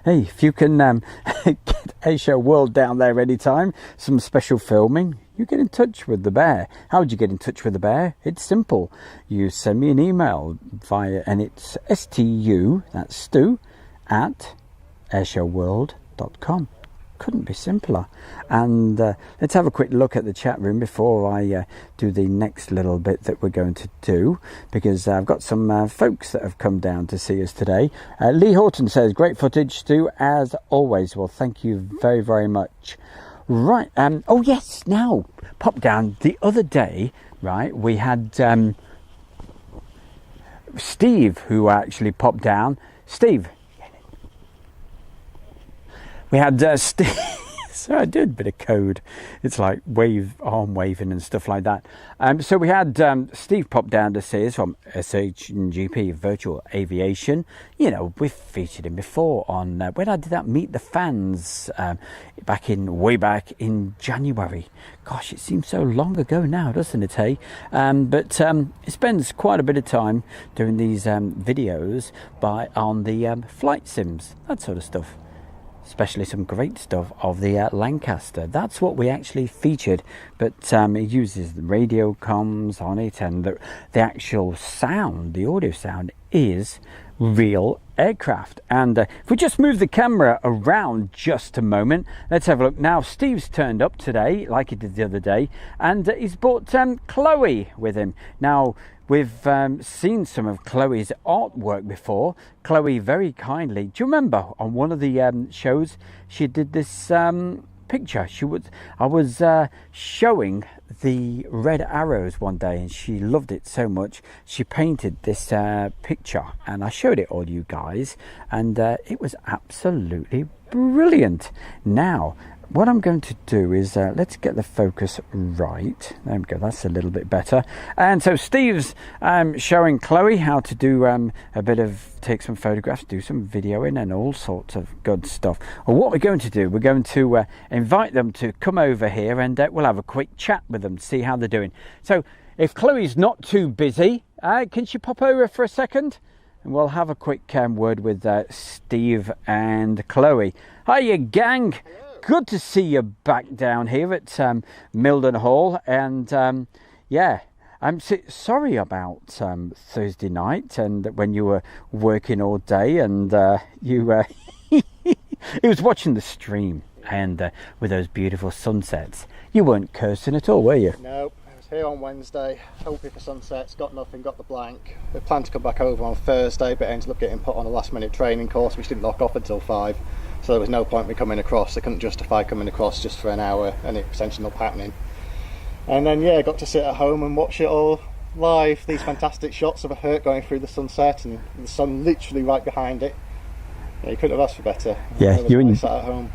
hey, if you can get Asia World down there anytime, some special filming, you get in touch with the bear. How would you get in touch with the bear? It's simple. You send me an email via, and it's STU, that's Stu, at airshowworld.com. Couldn't be simpler. And let's have a quick look at the chat room before I do the next little bit that we're going to do, because I've got some folks that have come down to see us today. Lee Horton says, great footage, Stu, as always. Well, thank you very, very much. Right, oh yes, now, pop down. The other day, right, we had Steve who actually popped down. Steve. We had Steve. So I did a bit of code. It's like arm waving and stuff like that. So we had Steve pop down to see us from SHGP Virtual Aviation. You know, we've featured him before on when I did that Meet the Fans way back in January. Gosh, it seems so long ago now, doesn't it, hey? But he spends quite a bit of time doing these videos on the flight sims, that sort of stuff. Especially some great stuff of the Lancaster. That's what we actually featured, but it uses the radio comms on it, and the actual sound, the audio sound, is real aircraft. And if we just move the camera around just a moment, let's have a look. Now, Steve's turned up today like he did the other day, and he's brought Chloe with him. Now, we've seen some of Chloe's artwork before. Chloe very kindly, do you remember on one of the shows she did this picture? I was showing the red arrows one day, and she loved it so much she painted this picture, and I showed it all you guys, and it was absolutely brilliant. Now, what I'm going to do is let's get the focus right. There we go, that's a little bit better. And so Steve's showing Chloe how to do take some photographs, do some videoing and all sorts of good stuff. Well, what we're going to do, we're going to invite them to come over here, and we'll have a quick chat with them, see how they're doing. So if Chloe's not too busy, can she pop over for a second? And we'll have a quick word with Steve and Chloe. Hiya, gang. Hello. Good to see you back down here at Mildenhall, and yeah, I'm sorry about Thursday night and when you were working all day, and you he was watching the stream, and with those beautiful sunsets. You weren't cursing at all, were you? No, I was here on Wednesday, hoping for sunsets, got nothing, got the blank. We planned to come back over on Thursday, but ended up getting put on a last minute training course which didn't lock off until 5. So there was no point in me coming across. I couldn't justify coming across just for an hour, and it essentially not happening. And then yeah, I got to sit at home and watch it all live. These fantastic shots of a Herc going through the sunset and the sun literally right behind it. Yeah, you couldn't have asked for better. Yeah, you sat at home.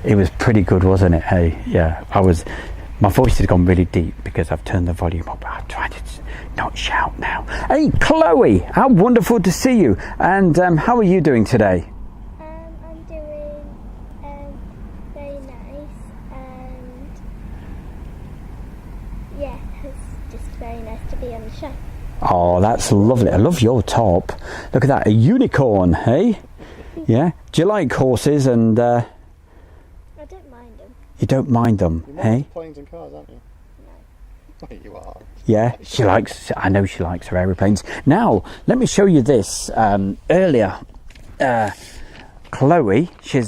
It was pretty good, wasn't it? Hey, yeah, my voice has gone really deep because I've turned the volume up. I'm trying to not shout now. Hey, Chloe, how wonderful to see you. And how are you doing today? I'm doing very nice, and yeah, it's just very nice to be on the show. Oh, that's lovely. I love your top. Look at that, a unicorn, hey? Yeah. Do you like horses? And I don't mind them. You don't mind them, You're hey? planes and cars, aren't you? No. You are. Yeah, I know she likes her aeroplanes. Now, let me show you this. Earlier, Chloe, you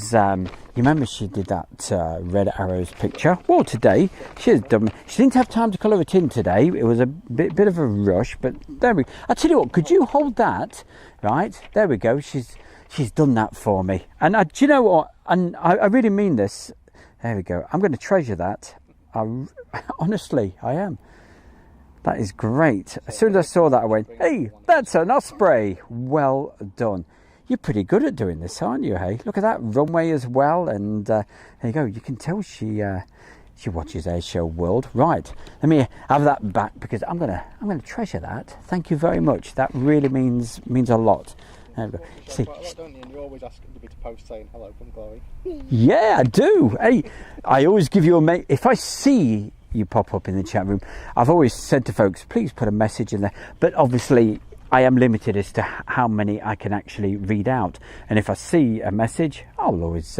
remember she did that red arrows picture? Well, today, she didn't have time to colour it in today. It was a bit of a rush, but there we go. I tell you what, could you hold that? Right, there we go. She's done that for me. And do you know what? And I really mean this. There we go. I'm going to treasure that. Honestly, I am. That is great. As soon as I saw that, I went, hey, that's an Osprey. Well done. You're pretty good at doing this, aren't you, hey? Look at that runway as well. And there you go. You can tell she watches Airshow World. Right. Let me have that back because I'm gonna treasure that. Thank you very much. That really means a lot. There we go. You See, quite a lot, don't you? And you're always asking me to post saying hello from Chloe. yeah, I do. Hey, I always give you a mate. If I see you pop up in the chat room, I've always said to folks, please put a message in there. But obviously, I am limited as to how many I can actually read out. And if I see a message, I'll always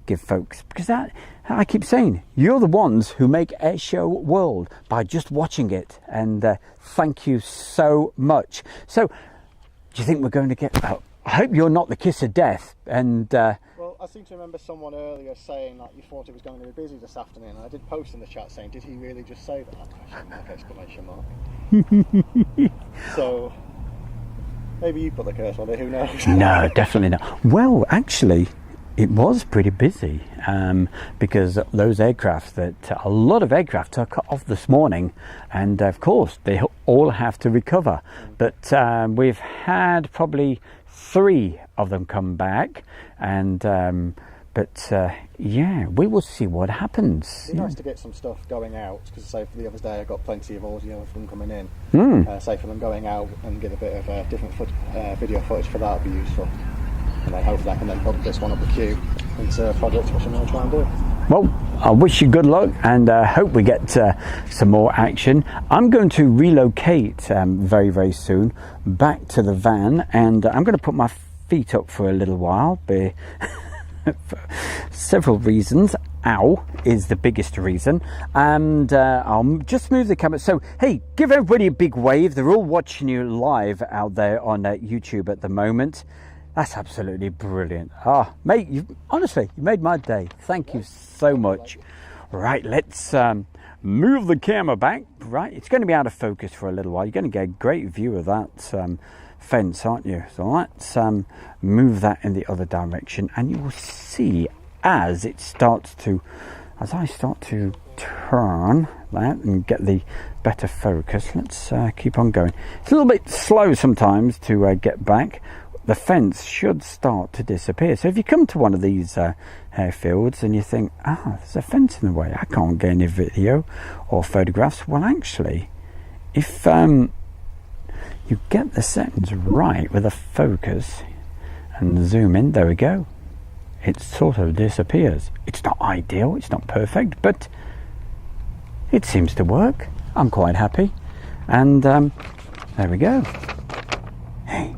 give folks, because that, I keep saying, you're the ones who make Airshow World by just watching it. And thank you so much. So, do you think we're going to get... I hope you're not the kiss of death. And Well, I seem to remember someone earlier saying that you thought it was going to be busy this afternoon. And I did post in the chat saying, did he really just say that? Exclamation mark. So... maybe you put the curse on it, who knows? No, definitely not. Well, actually, it was pretty busy because those aircraft, a lot of aircraft took off this morning, and of course they all have to recover. But we've had probably 3 of them come back, and yeah, we will see what happens. It'd be nice to get some stuff going out, because say for the other day I got plenty of audio from coming in. Say for them going out and get a bit of different video footage for that would be useful. And then hopefully I can then put this one up the queue into projects which I'm going to try and do. Well, I wish you good luck, and hope we get some more action. I'm going to relocate very, very soon back to the van, and I'm going to put my feet up for a little while. For several reasons. Ow is the biggest reason, and I'll just move the camera. So hey, give everybody a big wave. They're all watching you live out there on YouTube at the moment. That's absolutely brilliant. Mate, you made my day. Thank you so much. Right, let's move the camera back. Right, it's going to be out of focus for a little while. You're going to get a great view of that fence, aren't you? So let's move that in the other direction, and you will see as I start to turn that and get the better focus. Let's keep on going. It's a little bit slow sometimes to get back. The fence should start to disappear. So if you come to one of these airfields and you think, there's a fence in the way, I can't get any video or photographs. Well, actually, if you get the settings right with a focus and zoom in, there we go. It sort of disappears. It's not ideal, it's not perfect, but it seems to work. I'm quite happy. And there we go. Hey,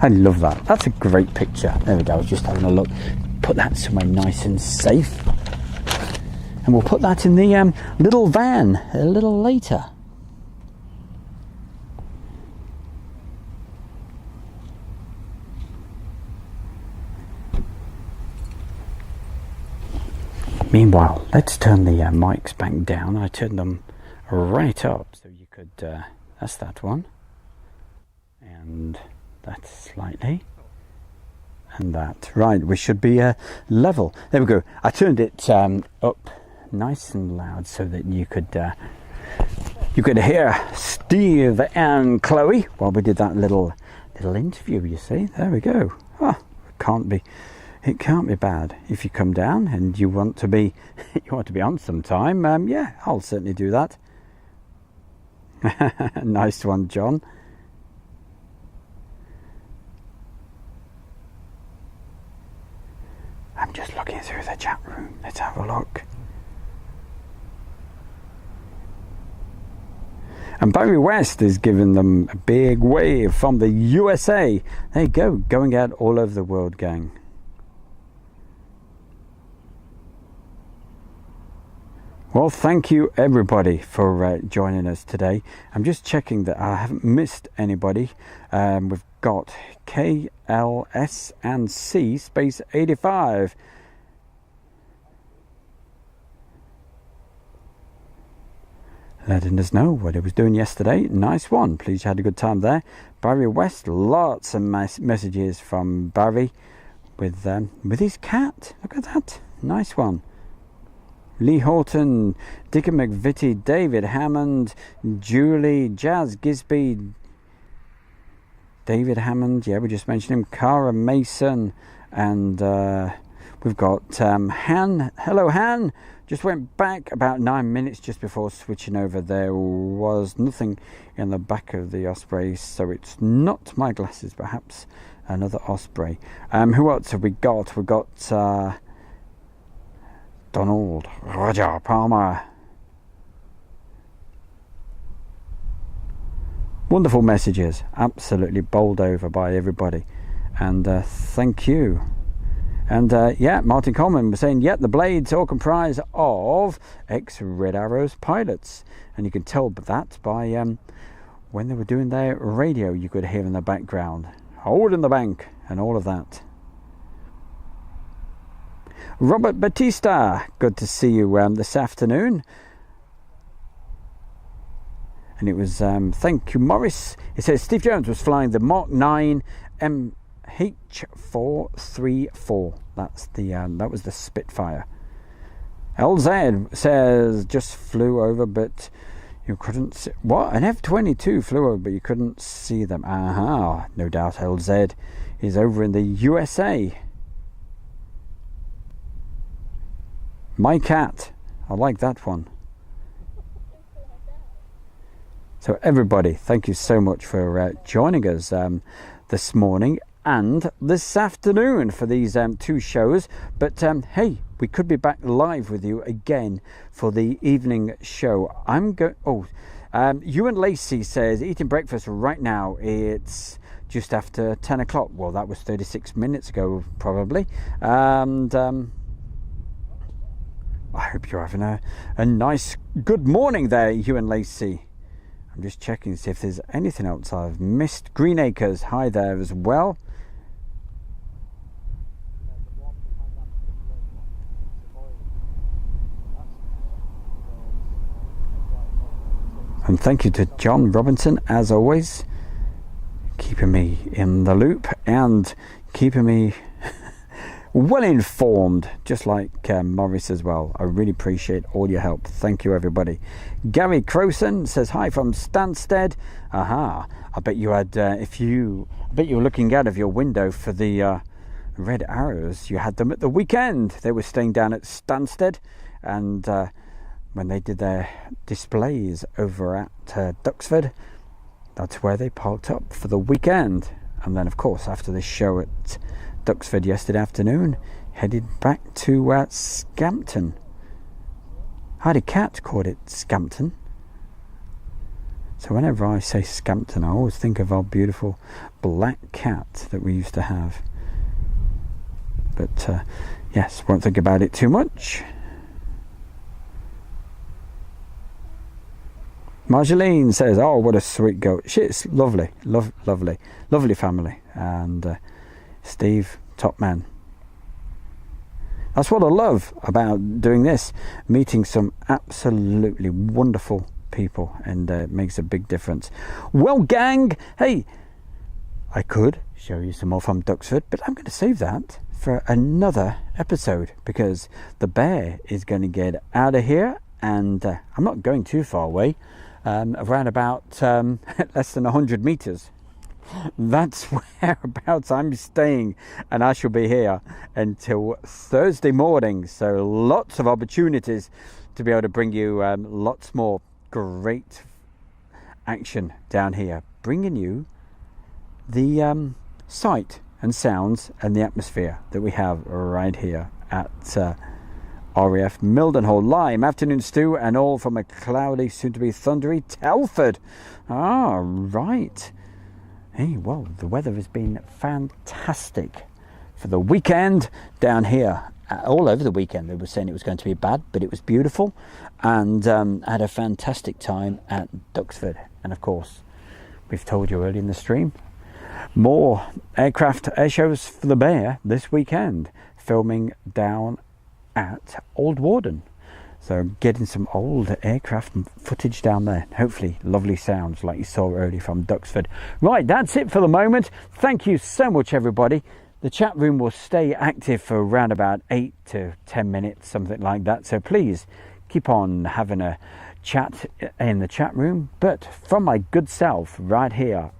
I love that. That's a great picture. There we go. I was just having a look. Put that somewhere nice and safe. And we'll put that in the little van a little later. Meanwhile, let's turn the mics back down. I turned them right up so you could, that's that one. And that slightly. And that. Right, we should be level. There we go. I turned it up nice and loud so that you could hear Steve and Chloe while we did that little interview, you see. There we go. It can't be bad. If you come down and you want to be on sometime, yeah, I'll certainly do that. Nice one, John. I'm just looking through the chat room. Let's have a look. And Barry West is giving them a big wave from the USA. There you go, going out all over the world, gang. Well, thank you everybody for joining us today. I'm just checking that I haven't missed anybody. We've got KLS and C space 85. Letting us know what he was doing yesterday. Nice one. Please you had a good time there. Barry West, lots of messages from Barry with his cat. Look at that. Nice one. Lee Horton, Dicker McVitie, David Hammond, Julie, Jazz Gisby, David Hammond, yeah, we just mentioned him, Cara Mason, and We've got Han. Hello, Han. Just went back about 9 minutes just before switching over. There was nothing in the back of the Osprey, so it's not my glasses, perhaps another Osprey. Who else have we got? We've got Donald, Roger, Palmer. Wonderful messages, absolutely bowled over by everybody, and thank you. And yeah, Martin Coleman was saying, yeah, the blades all comprise of ex-Red Arrows pilots, and you can tell that by when they were doing their radio, you could hear in the background, hold in the bank, and all of that. Robert Batista, good to see you this afternoon. And it was, thank you, Morris. It says Steve Jones was flying the Mark 9 MH434. That's the that was the Spitfire. LZ says just flew over, but you couldn't see. What? An F-22 flew over, but you couldn't see them. Aha, no doubt LZ is over in the USA. My cat. I like that one. So everybody, thank you so much for joining us this morning and this afternoon for these two shows. But hey, we could be back live with you again for the evening show. Ewan Lacey says, eating breakfast right now. It's just after 10 o'clock. Well, that was 36 minutes ago, probably. And I hope you're having a nice good morning there, Ewan Lacey. I'm just checking to see if there's anything else I've missed. Greenacres, hi there as well. And thank you to John Robinson, as always, keeping me in the loop and keeping me well informed, just like Morris as well. I really appreciate all your help. Thank you, everybody. Gary Crowson says hi from Stansted. Aha! I bet you had, I bet you were looking out of your window for the Red Arrows. You had them at the weekend. They were staying down at Stansted, and when they did their displays over at Duxford, that's where they parked up for the weekend. And then, of course, after this show at Duxford yesterday afternoon, headed back to Scampton. Hardy Cat called it Scampton. So whenever I say Scampton, I always think of our beautiful black cat that we used to have. But yes, won't think about it too much. Marjolaine says, oh, what a sweet goat. She's lovely, lovely family. And Steve, top man. That's what I love about doing this, meeting some absolutely wonderful people, and it makes a big difference. Well, gang, hey, I could show you some more from Duxford, but I'm going to save that for another episode, because the bear is going to get out of here, and I'm not going too far away, around about less than 100 meters. That's whereabouts I'm staying, and I shall be here until Thursday morning. So lots of opportunities to be able to bring you lots more great action down here, bringing you the sight and sounds and the atmosphere that we have right here at RAF Mildenhall. Lime afternoon stew and all from a cloudy, soon to be thundery Telford. Ah, right. Hey, well, the weather has been fantastic for the weekend down here. All over the weekend they were saying it was going to be bad, but it was beautiful, and had a fantastic time at Duxford. And of course, we've told you early in the stream, more aircraft air shows for the bear this weekend, filming down at Old Warden. So getting some old aircraft footage down there. Hopefully lovely sounds like you saw earlier from Duxford. Right, that's it for the moment. Thank you so much, everybody. The chat room will stay active for around about 8 to 10 minutes, something like that. So please keep on having a chat in the chat room. But from my good self right here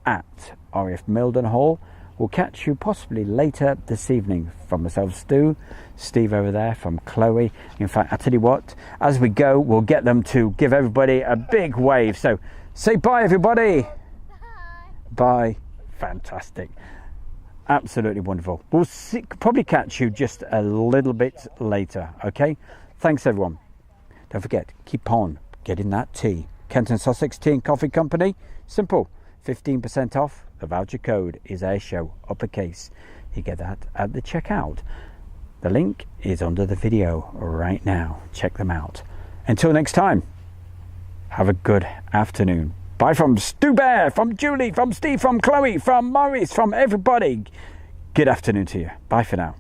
at RAF Mildenhall, we'll catch you possibly later this evening. From myself, Stu, Steve over there, from Chloe. In fact, I tell you what, as we go, we'll get them to give everybody a big wave. So say bye, everybody. Bye. Fantastic. Absolutely wonderful. We'll probably catch you just a little bit later. Okay. Thanks, everyone. Don't forget, keep on getting that tea. Kent and Sussex Tea and Coffee Company. Simple. 15% off. The voucher code is airshow, uppercase. You get that at the checkout. The link is under the video right now. Check them out. Until next time, have a good afternoon. Bye from Stu Bear, from Julie, from Steve, from Chloe, from Maurice, from everybody. Good afternoon to you. Bye for now.